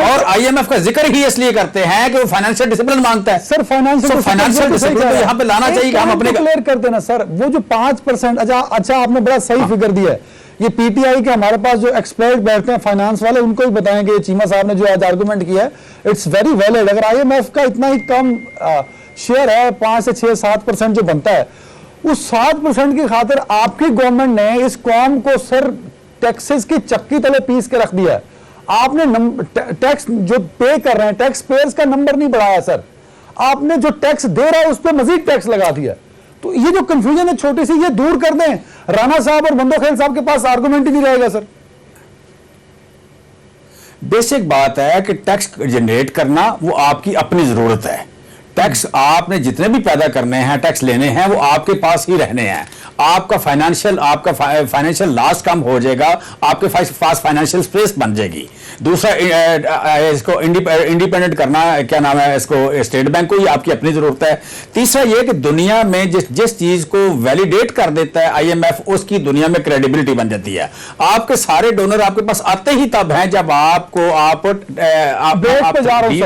और आईएमएफ का जिक्र ही इसलिए करते हैं कि वो फाइनेंशियल डिसिप्लिन मांगता है। सर फाइनेंशियल डिसिप्लिन तो यहां पे लाना चाहिए कि हम अपने क्लियर कर देना सर। वो जो 5%, अच्छा आपने बड़ा सही फिगर दिया है। ये पीटीआई के हमारे पास जो एक्सपर्ट बैठते हैं फाइनेंस वाले, उनको ही बताएंगे। चीमा साहब ने जो आज आर्गुमेंट किया है, इट्स वेरी वैलिड। अगर आईएमएफ का इतना ही कम शेयर है, 5 से 6-7% जो बनता है, उस 7% की खातिर आपकी गवर्नमेंट ने इस कौम को सर टैक्सेस की चक्की तले पीस के रख दिया है। आपने टैक्स जो पे कर रहे हैं, टैक्स पेयर्स का नंबर नहीं बढ़ाया सर। आपने जो टैक्स दे रहा है उस पर मजीद टैक्स लगा दिया। तो ये जो कंफ्यूजन है छोटी सी, ये दूर कर दें। राणा साहब और बंदोखेल साहब के पास आर्गुमेंट ही नहीं रहेगा सर। बेसिक बात है कि टैक्स जनरेट करना वो आपकी अपनी जरूरत है। टैक्स आपने जितने भी पैदा करने हैं, टैक्स लेने हैं, वो आपके पास ही रहने हैं। आपका फाइनेंशियल लॉस कम हो जाएगा, आपके पास फाइनेंशियल स्पेस बन जाएगी। दूसरा इसको इंडिपेंडेंट करना, क्या नाम है इसको, स्टेट बैंक को, ये आपकी अपनी जरूरत है। तीसरा ये कि दुनिया में जिस चीज को वैलिडेट कर देता है आईएमएफ, उसकी दुनिया में क्रेडिबिलिटी बन जाती है। आपके सारे डोनर आपके पास आते ही तब हैं जब आपको आप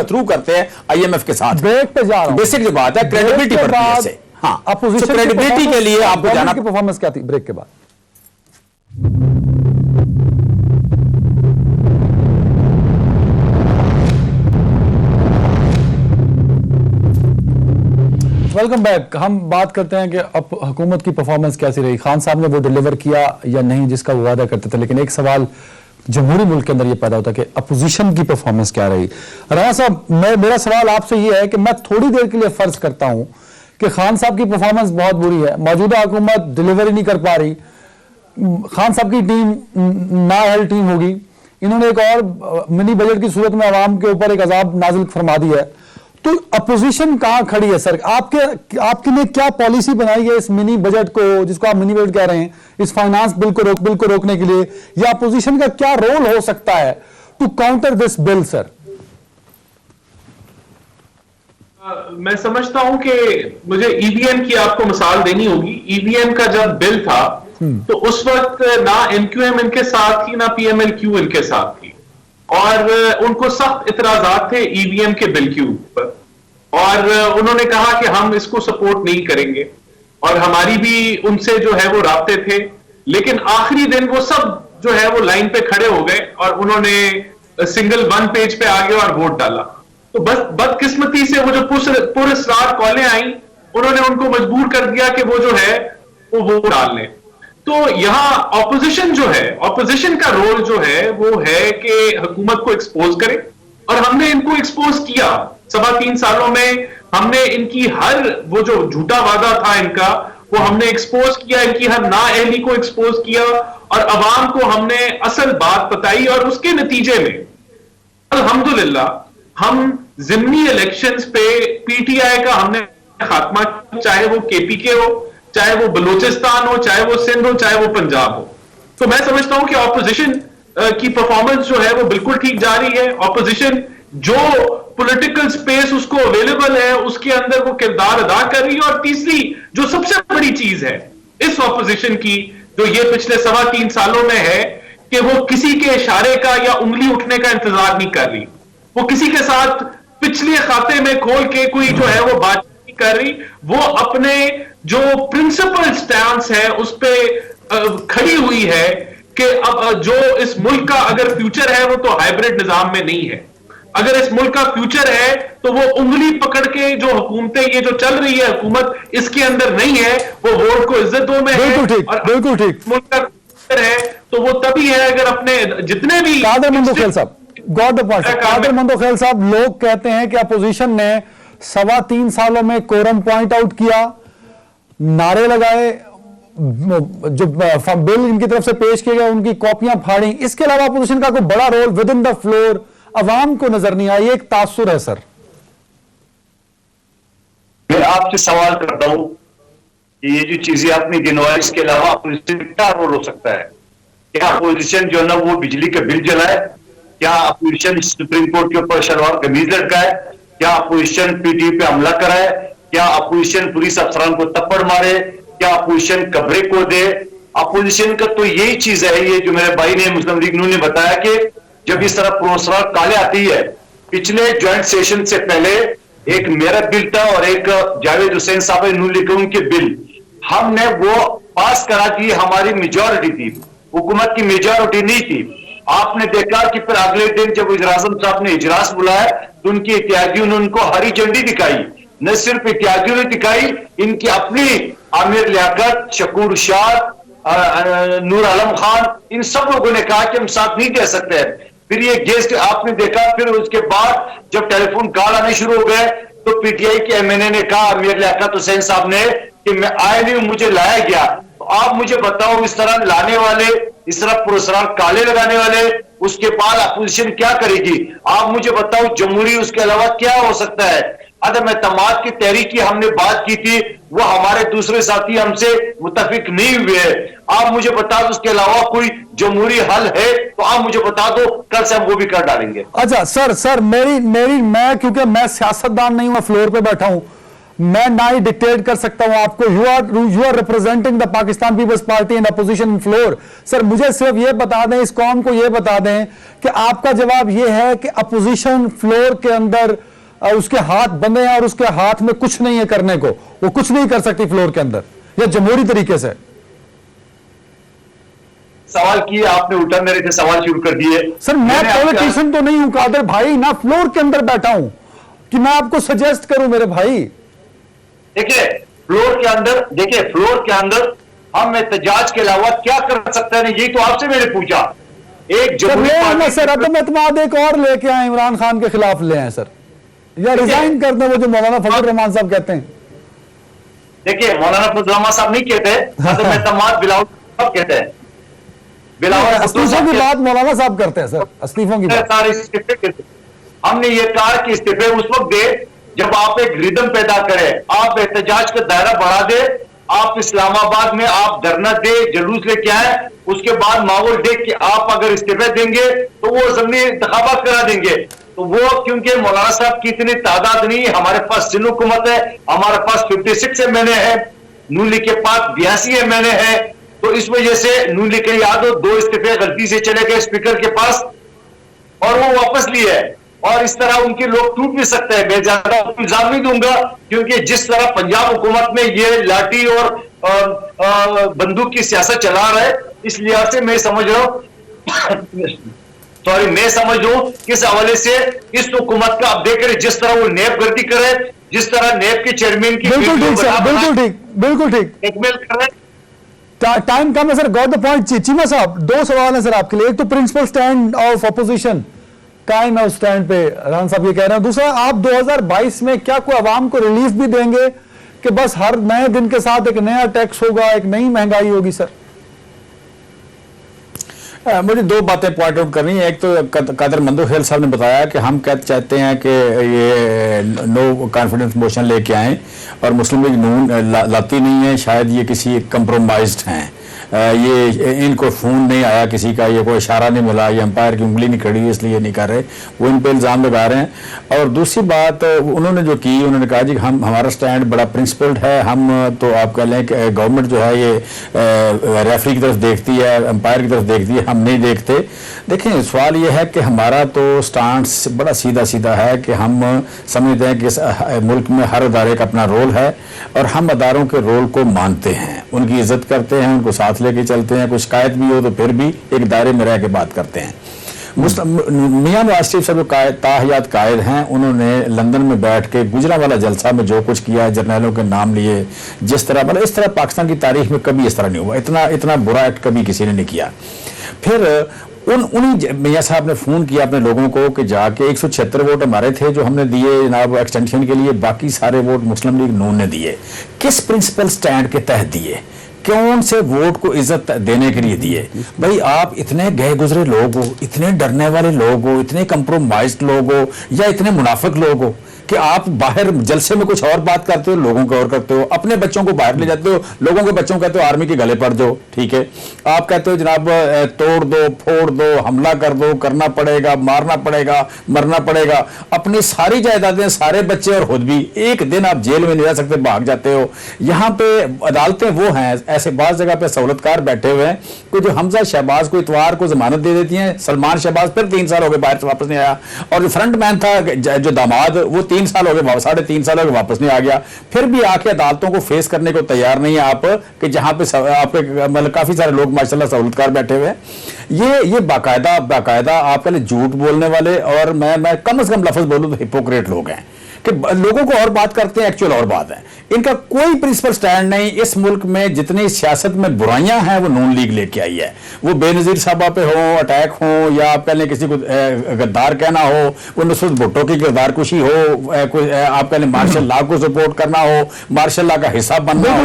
थ्रू करते हैं आईएमएफ के साथ। बेसिक जो बात है क्रेडिबिलिटी बढ़ती है इससे। हाँ, अपोजिशन क्रेडिबिलिटी के लिए आपको जाना। की परफॉर्मेंस क्या थी ब्रेक के बाद? Welcome back. हम बात करते हैं कि अब हुकूमत की परफॉर्मेंस कैसी रही। खान साहब ने वो डिलीवर किया या नहीं जिसका वो वादा करते थे, लेकिन एक सवाल जमहूरी मुल्क के अंदर ये पैदा होता है कि अपोजिशन की परफॉर्मेंस क्या रही। राणा साहब, मेरा सवाल आपसे ये है कि मैं थोड़ी देर के लिए फर्ज करता हूं कि खान साहब की परफॉर्मेंस बहुत बुरी है, मौजूदा हुकूमत डिलीवरी नहीं कर पा रही, खान साहब की टीम नाअहल टीम होगी, इन्होंने एक और मिनी बजट की सूरत में आवाम के ऊपर एक अजाब नाजिल फरमा दिया है, तो अपोजिशन कहां खड़ी है सर? आपके ने क्या पॉलिसी बनाई है इस मिनी बजट को, जिसको आप मिनी बजट कह रहे हैं, इस फाइनेंस बिल को रोकने के लिए, या अपोजिशन का क्या रोल हो सकता है to counter this bill sir? मैं समझता हूं कि मुझे ईवीएम की आपको मिसाल देनी होगी। ईवीएम का जब बिल था तो उस वक्त ना एमक्यूएम इनके साथ थी, ना पीएमएलक्यू इनके साथ थी, और उनको सख्त इतराजात थे ईवीएम के बिल के ऊपर, और उन्होंने कहा कि हम इसको सपोर्ट नहीं करेंगे, और हमारी भी उनसे जो है वो राब्ते थे। लेकिन आखिरी दिन वो सब जो है वो लाइन पे खड़े हो गए और उन्होंने सिंगल वन पेज पे आ गए और वोट डाला। तो बस बदकिस्मती से वो जो पुरस्कार कॉलें आई, उन्होंने उनको मजबूर कर दिया कि वो जो है वो वोट डाल लें। तो यहां ऑपोजिशन जो है, ऑपोजिशन का रोल जो है वो है कि हुकूमत को एक्सपोज करे, और हमने इनको एक्सपोज किया। 3.25 सालों में हमने इनकी हर वो जो झूठा वादा था इनका, वो हमने एक्सपोज किया, इनकी हर नाअहली को एक्सपोज किया, और अवाम को हमने असल बात बताई, और उसके नतीजे में अल्हम्दुलिल्लाह हम जिमनी इलेक्शंस पे पीटीआई का हमने खात्मा, चाहे वो केपीके हो, चाहे वो बलूचिस्तान हो, चाहे वो सिंध हो, चाहे वो पंजाब हो। तो मैं समझता हूं कि ऑपोजिशन की परफॉर्मेंस जो है वो बिल्कुल ठीक जा रही है। ऑपोजिशन जो पॉलिटिकल स्पेस उसको अवेलेबल है उसके अंदर वो किरदार अदा कर रही है। और तीसरी जो सबसे बड़ी चीज है इस ऑपोजिशन की, जो ये पिछले 3.25 सालों में है, कि वो किसी के इशारे का या उंगली उठने का इंतजार नहीं कर रही। वो किसी के साथ पिछले खाते में खोल के कोई जो है वो बात नहीं कर रही। वो अपने जो प्रिंसिपल स्टैंस है उस पर खड़ी हुई है कि अब जो इस मुल्क का अगर फ्यूचर है वो तो हाइब्रिड निजाम में नहीं है। अगर इस मुल्क का फ्यूचर है तो वो उंगली पकड़ के जो हुकूमतें ये जो चल रही है हुकूमत इसके अंदर नहीं है, वो वोट को इज्जतों में है। बिल्कुल ठीक। मुल्क का फ्यूचर है तो वो तभी है अगर अपने जितने भी कादर मंदोखेल साहब, got the point. Qadir Mandokhel साहब, लोग कहते हैं कि अपोजिशन ने 3.25 सालों में कोरम पॉइंट आउट किया, नारे लगाए, जो बिल इनकी तरफ से पेश किए गए उनकी कॉपियां फाड़ी, इसके अलावा अपोजिशन का कोई बड़ा role within the floor अवाम को नजर नहीं आया। एक तासुर है सर। मैं आपसे सवाल करता हूं कि ये जो चीजें आपने गिनवाई, इसके अलावा अपोजिशन का क्या रोल हो सकता है? क्या अपोजिशन जो है ना वो बिजली का बिल जलाए? क्या अपोजिशन सुप्रीम कोर्ट के ऊपर शलवार कमीज लटकाए? क्या अपोजिशन पीटीए पे हमला कराए? क्या अपोजिशन पुलिस अफसरान को थप्पड़ मारे? क्या अपोजिशन कब्रे को दे? अपोजिशन का तो यही चीज है, ये जो मेरे भाई ने मुस्लिम लीग नून ने बताया कि जब इस तरह प्रोसरा काले आती है। पिछले ज्वाइंट सेशन से पहले एक मेरा बिल था और एक जावेद हुसैन साहब नून लीग के बिल, हमने वो पास करा दी, हमारी मेजॉरिटी थी, हुकूमत की मेजॉरिटी नहीं थी। आपने देखा कि फिर अगले दिन जब वज़ीर आज़म साहब ने इजलास बुलाया तो उनकी इत्यादियों ने उनको हरी झंडी दिखाई। न सिर्फ इत्यादियों ने दिखाई, इनकी अपनी आमिर लियाकत, शकूर शाह, नूर आलम खान, इन सब लोगों ने कहा कि हम साथ नहीं दे सकते हैं। फिर ये गेस्ट आपने देखा, फिर उसके बाद जब टेलीफोन कॉल आने शुरू हो गए तो पीटीआई के एमएनए ने कहा, आमिर लियाकत हुसैन साहब ने, कि मैं आया नहीं, मुझे लाया गया। तो आप मुझे बताओ, इस तरह लाने वाले, इस तरह पुरस्कार काले लगाने वाले, उसके बाद अपोजिशन क्या करेगी? आप मुझे बताओ, जमहूरी उसके अलावा क्या हो सकता है? अदम एतमाद की तहरीक की हमने बात की थी, वो हमारे दूसरे साथी हमसे मुत्तफिक नहीं हुए हैं। आप मुझे बता दो उसके अलावा कोई जमहूरी हल है तो आप मुझे बता दो, कल से हम वो भी कर डालेंगे। अच्छा सर मैं क्योंकि मैं सियासतदान नहीं हूं, फ्लोर पे बैठा हूं, मैं ना ही डिक्टेट कर सकता हूं आपको। You are representing the Pakistan Peoples Party in opposition floor. Sir मुझे सिर्फ ये बता दें, इस कौम को ये बता दें कि आपका जवाब ये है कि अपोजिशन फ्लोर के अंदर उसके हाथ बंधे हैं और उसके हाथ में कुछ नहीं है करने को, वो कुछ नहीं कर सकती फ्लोर के अंदर, या जमहूरी तरीके से? सवाल किए आपने, उल्टा मेरे से सवाल शुरू कर दिए। सर मैं पॉलिटिशियन तो नहीं हूं कादर भाई, ना फ्लोर के अंदर बैठा हूं कि मैं आपको सजेस्ट करूं मेरे भाई। देखिए फ्लोर के अंदर हम एहतजाज के अलावा क्या कर सकते हैं, यही तो आपसे मैंने पूछा। एक सर अदम एतमाद एक और लेके आए, इमरान खान के खिलाफ ले आए सर, या रिजाइन कर दें, वो जो मौलाना फजल रहमान साहब कहते हैं। देखिए मौलाना फजल रहमान साहब नहीं कहते, अदम एतमाद बिलावल साहब कहते हैं। इस्तीफों की बात मौलाना साहब करते हैं सर, इस्तीफों की बात। हमने ये कहा कि इस्तीफे उस वक्त दे जब आप एक रिदम पैदा करें, आप एहतजाज का दायरा बढ़ा दे, आप इस्लामाबाद में आप धरना दे, जुलूस लेके आए, उसके बाद माहौल देख के आप अगर इस्तीफे देंगे तो वो ज़मीनी इंतखाबात करा देंगे। तो वो क्योंकि मौलाना साहब की इतनी तादाद नहीं, हमारे पास सिंध हुकूमत है, हमारे पास 56 एमएनए है, नून लीग के पास 82 एमएनए है, तो इस वजह से नून लीग के याद हो 2 इस्तीफे गलती से चले गए स्पीकर के पास और वो वापस लिए, और इस तरह उनके लोग टूट भी सकते हैं। मैं ज्यादा इल्जाम नहीं दूंगा, क्योंकि जिस तरह पंजाब हुकूमत में ये लाठी और बंदूक की सियासत चला रहा है, इस लिहाज से मैं समझ रहा हूं मैं समझ रहा हूं किस हवाले से इस हुकूमत का, आप देख रहे जिस तरह वो नेब गर्दी करे, जिस तरह नेब के चेयरमैन की बिल्कुल ठीक एकमेल कर रहे। टाइम कम है sir, got the point. Cheema साहब 2 सवाल है सर आपके लिए। एक तो प्रिंसिपल स्टैंड ऑफ अपोजिशन कायम है, उस स्टैंड पे रान साहब ये कह रहे हैं। दूसरा, आप 2022 में क्या कोई आवाम को रिलीफ भी देंगे कि बस हर नए दिन के साथ एक नया टैक्स होगा, एक नई महंगाई होगी? सर मुझे 2 बातें पॉइंट आउट करनी है। एक तो कादर मंदोखेल साहब ने बताया कि हम चाहते हैं कि ये नो कॉन्फिडेंस मोशन लेके आएँ और मुस्लिम लीग नून लाती नहीं है, शायद ये किसी कंप्रोमाइज्ड हैं, ये इनको फोन नहीं आया किसी का, ये कोई इशारा नहीं मिला, ये अंपायर की उंगली नहीं खड़ी इसलिए नहीं कर रहे, वो इन पे इल्ज़ाम लगा रहे हैं। और दूसरी बात उन्होंने जो की, उन्होंने कहा जी हमारा स्टैंड बड़ा प्रिंसिपल्ड है, हम तो आप कह लें कि गवर्नमेंट जो है ये रेफरी की तरफ देखती है, अंपायर की तरफ देखती है, हम नहीं देखते। देखें सवाल ये है कि हमारा तो स्टांस बड़ा सीधा सीधा है कि हम समझते हैं कि इस मुल्क में हर अदारे का अपना रोल है और हम अदारों के रोल को मानते हैं, उनकी इज्जत करते हैं, उनको साथ लेके चलते हैं। कुछ शिकायत भी हो तो फिर भी एक दायरे में रह के बात करते हैं। मियां नवाज शरीफ साहब जो ताहयात कायद हैं, उन्होंने लंदन में बैठ के गुजरांवाला जलसा में जो कुछ किया, जर्नैलों के नाम लिए, जिस तरह मतलब इस तरह पाकिस्तान की तारीख में कभी इस तरह नहीं हुआ, इतना बुरा एक्ट कभी किसी ने नहीं किया। फिर उन्हीं मियाँ साहब ने फ़ोन किया अपने लोगों को कि जाके 176 वोट हमारे थे जो हमने दिए जनाब एक्सटेंशन के लिए, बाकी सारे वोट मुस्लिम लीग नून ने दिए। किस प्रिंसिपल स्टैंड के तहत दिए, कौन से वोट को इज्जत देने के लिए दिए? भाई आप इतने गए गुजरे लोग हो, इतने डरने वाले लोग हो, इतने कंप्रोमाइज्ड लोग हो, या इतने मुनाफिक लोग हो कि आप बाहर जलसे में कुछ और बात करते हो, लोगों को और करते हो, अपने बच्चों को बाहर ले जाते हो, लोगों के बच्चों को कहते हो आर्मी के गले पड़ जाओ, ठीक है, आप कहते हो जनाब तोड़ दो, फोड़ दो, हमला कर दो, करना पड़ेगा, मारना पड़ेगा, मरना पड़ेगा, अपनी सारी जायदादें, सारे बच्चे और खुद भी, एक दिन आप जेल में नहीं रह सकते, भाग जाते हो। यहाँ पे अदालतें वो हैं, ऐसे बाज जगह पे सहूलतकार बैठे हुए हैं कि जो हमजा शहबाज को इतवार को जमानत दे देती हैं, सलमान शहबाज फिर 3 साल हो गए बाहर से वापस नहीं आया, और जो फ्रंट मैन था जो दामाद, वो 3 साल हो गए, 3.5 साल हो गए वापस नहीं आ गया, फिर भी आके अदालतों को फेस करने को तैयार नहीं है आप, कि जहां पे आपके मतलब काफी सारे लोग माशाल्लाह सहूलतकार बैठे हुए हैं। ये बाकायदा आप पहले झूठ बोलने वाले, और मैं कम से कम लफ्ज बोलूं तो हिपोक्रेट लोग हैं कि लोगों को और बात करते हैं, एक्चुअल और बात है। इनका कोई प्रिंसिपल स्टैंड नहीं। इस मुल्क में जितनी सियासत में बुराइयां हैं वो नून लीग लेके आई है, वो बेनजीर साहबा पे हो, अटैक हो, या आप कह लें किसी को गद्दार कहना हो, वो नुसरत भुट्टो की किरदार कुशी हो, आप कह लें मार्शल लॉ को सपोर्ट करना हो, मार्शल लॉ का हिस्सा बनना हो,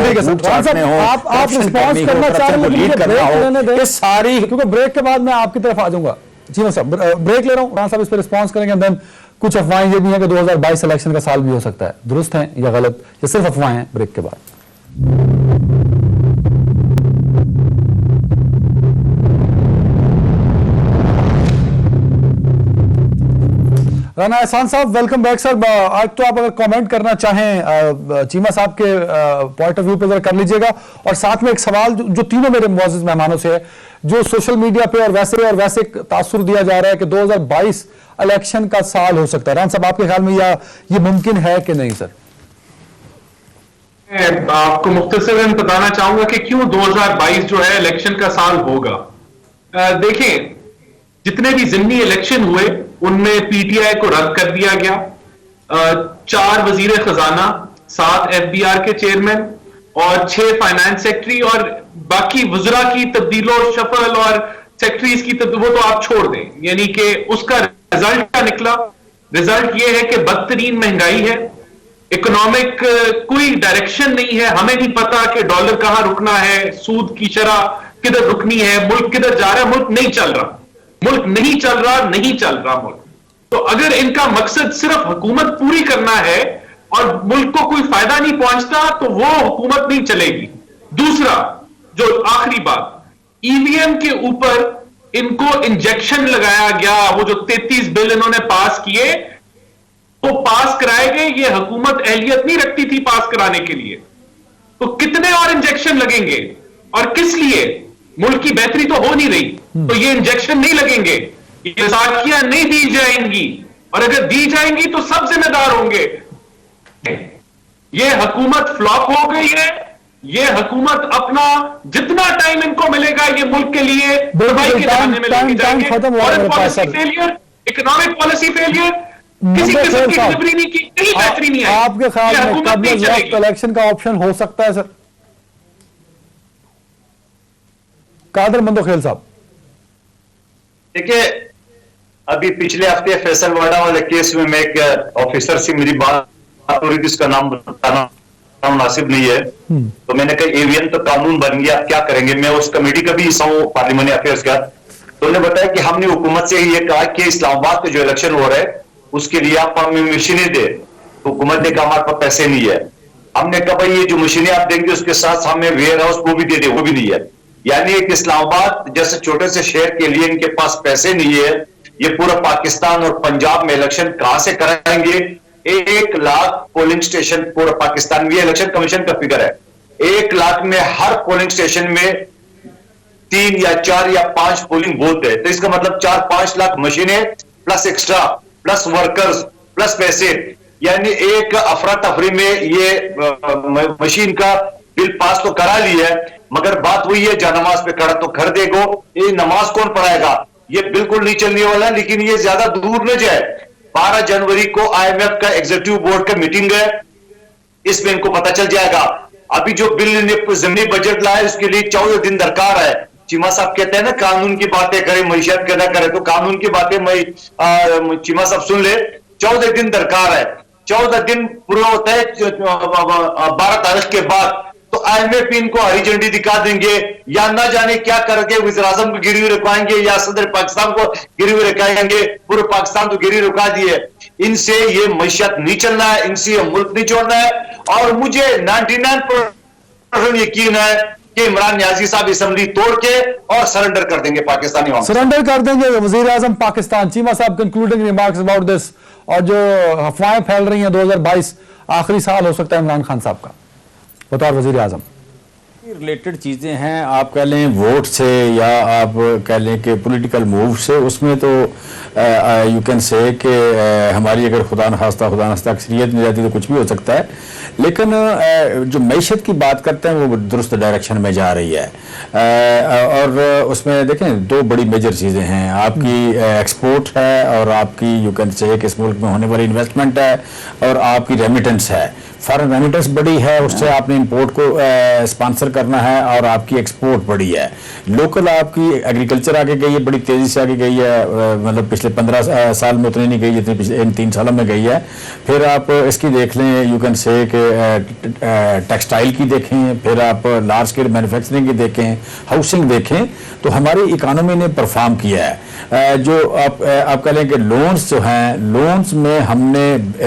आप रिस्पॉन्स करना चाह रहे हैं, ये सारी, क्योंकि ब्रेक के बाद मैं आपकी तरफ आ जाऊंगा। जी साहब, ब्रेक ले रहा हूं, राना साहब इस पर रिस्पॉन्स करेंगे। देन कुछ अफवाहें ये भी हैं कि 2022 इलेक्शन का साल भी हो सकता है, दुरुस्त हैं या गलत, या सिर्फ अफवाहें हैं? ब्रेक के बाद राना एहसान साहब, वेलकम बैक सर। आज तो आप अगर कमेंट करना चाहें चीमा साहब के पॉइंट ऑफ व्यू पे जरा कर लीजिएगा, और साथ में एक सवाल जो तीनों मेरे मुअज़्ज़िज़ मेहमानों से है, जो सोशल मीडिया पे और वैसे तासुर दिया जा रहा है कि 2022 इलेक्शन का साल हो सकता है। राना साहब, आपके ख्याल में ये मुमकिन है कि नहीं सर? आपको मुख्तसरन बताना चाहूंगा कि क्यों 2022 जो है इलेक्शन का साल होगा। देखें, जितने भी ज़िमनी इलेक्शन हुए उनमें पीटीआई को रद्द कर दिया गया, 4 वजीर खजाना, 7 एफबीआर के चेयरमैन और 6 फाइनेंस सेक्रेटरी, और बाकी वज़रा की तब्दीलो शफल और सेक्रेटरीज की वो तो आप छोड़ दें। यानी कि उसका रिजल्ट क्या निकला? रिजल्ट ये है कि बदतरीन महंगाई है, इकोनॉमिक कोई डायरेक्शन नहीं है, हमें नहीं पता कि डॉलर कहां रुकना है, सूद की शरह किधर रुकनी है, मुल्क किधर जा रहा है, मुल्क नहीं चल रहा मुल्क। तो अगर इनका मकसद सिर्फ हुकूमत पूरी करना है और मुल्क को कोई फायदा नहीं पहुंचता, तो वो हुकूमत नहीं चलेगी। दूसरा, जो आखिरी बात, ईवीएम के ऊपर इनको इंजेक्शन लगाया गया, वो जो 33 बिल इन्होंने पास किए, तो पास कराए गए, ये हुकूमत अहलियत नहीं रखती थी पास कराने के लिए, तो कितने और इंजेक्शन लगेंगे और किस लिए? मुल्क की बेहतरी तो हो नहीं रही, तो ये इंजेक्शन नहीं लगेंगे, ये साखियां नहीं दी जाएंगी, और अगर दी जाएंगी तो सब जिम्मेदार होंगे। ये हुकूमत फ्लॉप हो गई है। ये हुकूमत अपना जितना टाइम इनको मिलेगा ये मुल्क के लिए दवाई के बनाने में लगे जाएंगे। Foreign policy failure, economic policy failure, किसी किस्म की डिलीवरी नहीं की, कहीं बेहतरी नहीं आई। आपके ख्याल में कब इलेक्शन का ऑप्शन हो सकता है सर? कादर मंदोखेल साहब, देखिए, अभी पिछले हफ्ते फैसलवाड़ा वाले केस में मैं एक ऑफिसर से मेरी बात हो रही थी, उसका नाम बताना मुनासिब नहीं है, तो मैंने कहा ईवीएम तो कानून बन गया, आप क्या करेंगे? मैं उस कमेटी का भी हिस्सा हूं, पार्लियामेंट्री अफेयर्स का। तो उन्होंने बताया कि हमने हुकूमत से ये कहा कि इस्लामाबाद में जो इलेक्शन हो रहा है उसके लिए आप हमें मशीनें दे। तो हुकूमत ने कहा हमारे पास पैसे नहीं है। हमने कहा भाई ये जो मशीनें आप देंगे उसके साथ हमें वेयर हाउस वो भी दे दे, वो भी नहीं है। यानी एक इस्लामाबाद जैसे छोटे से शहर के लिए इनके पास पैसे नहीं है। ये पूरा पाकिस्तान और पंजाब में इलेक्शन कहां से कराएंगे? 1 लाख पोलिंग स्टेशन पूरा पाकिस्तान में, इलेक्शन कमीशन का फिगर है, 1 लाख में हर पोलिंग स्टेशन में 3 या 4 या 5 पोलिंग बूथ है। तो इसका मतलब 4-5 लाख मशीनें plus extra plus workers plus पैसे, यानी एक अफरा तफरी में ये मशीन का बिल पास तो करा लिया है, मगर बात वही है, जा नमाज पे खड़ा तो घर देखो, ये नमाज कौन पढ़ाएगा? ये बिल्कुल नहीं चलने वाला है। लेकिन ये ज्यादा दूर न जाए, 12 जनवरी को IMF का एग्जीक्यूटिव बोर्ड का मीटिंग है, इसमें इनको पता चल जाएगा। अभी जो बिल ने ज़मीनी बजट लाया उसके लिए 14 दिन दरकार है। चीमा साहब कहते हैं ना कानून की बातें करें, मईशत के ना करें, तो कानून की बातें चीमा साहब सुन ले, 14 दिन दरकार है। 14 दिन पूरा होता है 12 तारीख के बाद। तो IMF इनको हरी झंडी दिखा देंगे, या ना जाने क्या करके वज़ीर आज़म को गिरवी रखवाएंगे, या सदर पाकिस्तान को गिरवी रखाएंगे। पूरे पाकिस्तान तो गिरवी रुका दिए। इनसे ये मैशियत नहीं चलना है, इनसे ये मुल्क नहीं छोड़ना है। और मुझे 99% यकीन है कि इमरान नियाजी साहब असेंबली तोड़ के और सरेंडर कर देंगे पाकिस्तानी अवाम। सरेंडर कर देंगे वजीर आजम पाकिस्तान। चीमा साहब कंक्लूडिंग रिमार्क्स अबाउट दिस। और जो अफवाहें फैल रही हैं 2022 आखिरी साल हो सकता है इमरान खान साहब का बतौर वजीर आजम। रिलेटेड चीज़ें हैं, आप कह लें वोट से या आप कह लें कि पॉलिटिकल मूव से, उसमें तो यू कैन से कि हमारी अगर खुदा न खास्ता अक्सरियत मिल जाती तो कुछ भी हो सकता है। लेकिन जो मैशत की बात करते हैं वो दुरुस्त डायरेक्शन में जा रही है। और उसमें देखें दो बड़ी मेजर चीज़ें हैं, आपकी एक्सपोर्ट है और आपकी यू कैन से कि इस मुल्क में होने वाली इन्वेस्टमेंट है और आपकी रेमिटेंस है। फॉरेन रेमिटेंस बड़ी है, उससे आपने इंपोर्ट को स्पॉन्सर करना है और आपकी एक्सपोर्ट बड़ी है। लोकल आपकी एग्रीकल्चर आगे गई है, बड़ी तेज़ी से आगे गई है, मतलब पिछले 15 साल में उतनी नहीं गई जितनी पिछले इन 3 सालों में गई है। फिर आप इसकी देख लें, यू कैन से कि टेक्सटाइल की देखें, फिर आप लार्ज स्केल मैन्युफैक्चरिंग की देखें, हाउसिंग देखें, तो हमारी इकानमी ने परफॉर्म किया है। जो आप कह लें कि लोन्स जो हैं, लोन्स में हमने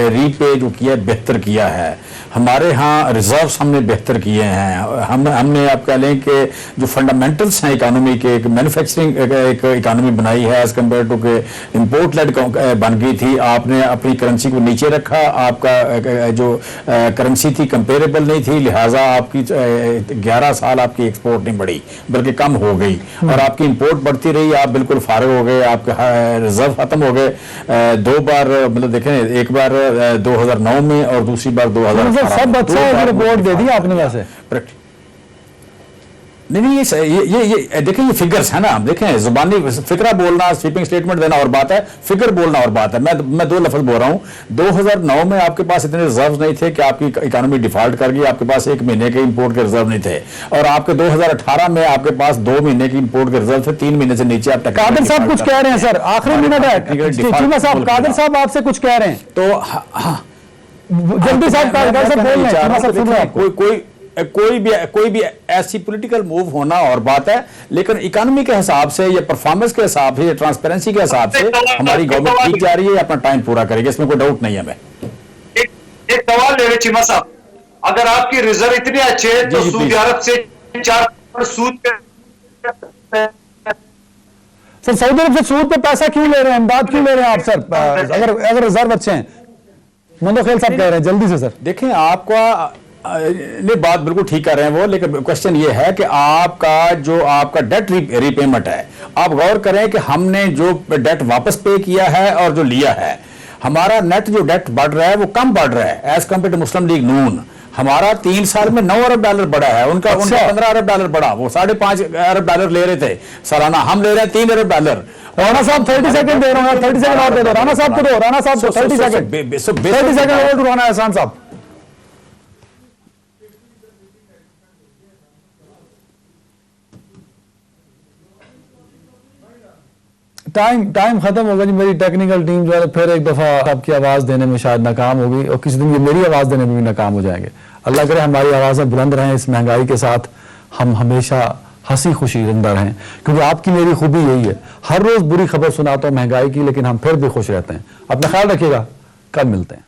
रीपे जो किया बेहतर किया है। हमारे यहाँ रिजर्व्स हमने बेहतर किए हैं। हमने आप कह लें कि जो फंडामेंटल्स हैं इकानमी के, एक मैन्युफैक्चरिंग एक इकानमी बनाई है एज कम्पेयर टू के इम्पोर्ट लेड बन गई थी। आपने अपनी करेंसी को नीचे रखा, आपका जो करेंसी थी कंपेरेबल नहीं थी, लिहाजा आपकी 11 साल आपकी एक्सपोर्ट नहीं बढ़ी बल्कि कम हो गई और आपकी इंपोर्ट बढ़ती रही। आप बिल्कुल फारिग हो गए, आपके रिजर्व खत्म हो गए। 2 बार मतलब देखें, एक बार 2009 में और दूसरी बार 2018 सब अच्छा है, रिपोर्ट दे दी आपने वैसे। नहीं, ये देखें, ये फिगर्स है ना। हम देखें, जुबानी फिक्रा बोलना, स्वीपिंग स्टेटमेंट देना और बात है, फिगर बोलना और बात है। मैं 2 लफ्ज बोल रहा हूं। 2009 में आपके पास इतने रिजर्व नहीं थे कि आपकी इकोनॉमी डिफॉल्ट कर गई, आपके पास 1 महीने के इंपोर्ट के रिजर्व नहीं थे। और आपके 2018 में आपके पास 2 महीने की इंपोर्ट के रिजर्व थे, 3 महीने से नीचे आप कादिर साहब कुछ कह रहे हैं सर, आखिरी मिनट है। कादिर साहब आपसे कुछ कह रहे हैं तो जल्दी साहब बोल रहे हैं। कोई भी ऐसी पॉलिटिकल मूव होना और बात है, लेकिन इकोनॉमी के हिसाब से या परफॉर्मेंस के हिसाब से या ट्रांसपेरेंसी के हिसाब से हमारी गवर्नमेंट ठीक जा रही है, अपना टाइम पूरा करेगी, इसमें कोई डाउट नहीं है। मैं एक सवाल ले रहे चीमा साहब, अगर आपकी रिजर्व इतने अच्छे हैं तो सऊदी अरब से 4 सूद सर, सऊदी अरब से सूद पे पैसा क्यों ले रहे हैं, इमदाद क्यों ले रहे हैं आप सर, अगर रिजर्व अच्छे हैं? मंदो खेल साहब कह रहे हैं, जल्दी से सर। देखें, आपका ये बात बिल्कुल ठीक कर रहे हैं वो, लेकिन क्वेश्चन ये है कि आपका डेट रीपेमेंट है। आप गौर करें कि हमने जो डेट वापस पे किया है और जो लिया है, हमारा नेट जो डेट बढ़ रहा है वो कम बढ़ रहा है as compare to Muslim League Noon. हमारा 3 साल में $9 अरब बढ़ा है, उनका $15 अरब बढ़ा, वो $5.5 अरब ले रहे थे सालाना, हम ले रहे हैं $3 अरब। राणा साहब 30 सेकंड दे रहा हूं, 30 सेकंड और दे दो राणा साहब को, दो राणा साहब को 30 सेकंड और उठाना है। एहसान साहब, टाइम खत्म होगा जी। मेरी टेक्निकल टीम जो है फिर एक दफा आपकी आवाज देने में शायद नाकाम होगी और किसी दिन ये मेरी आवाज देने में भी नाकाम हो जाएंगे। अल्लाह करे हमारी आवाजें बुलंद रहें, इस महंगाई के साथ हम हमेशा हंसी खुशी जिंदा रहें, क्योंकि आपकी मेरी खूबी यही है, हर रोज बुरी खबर सुनाता हूं महंगाई की, लेकिन हम फिर भी खुश रहते हैं। अपना ख्याल रखिएगा, कल मिलते हैं।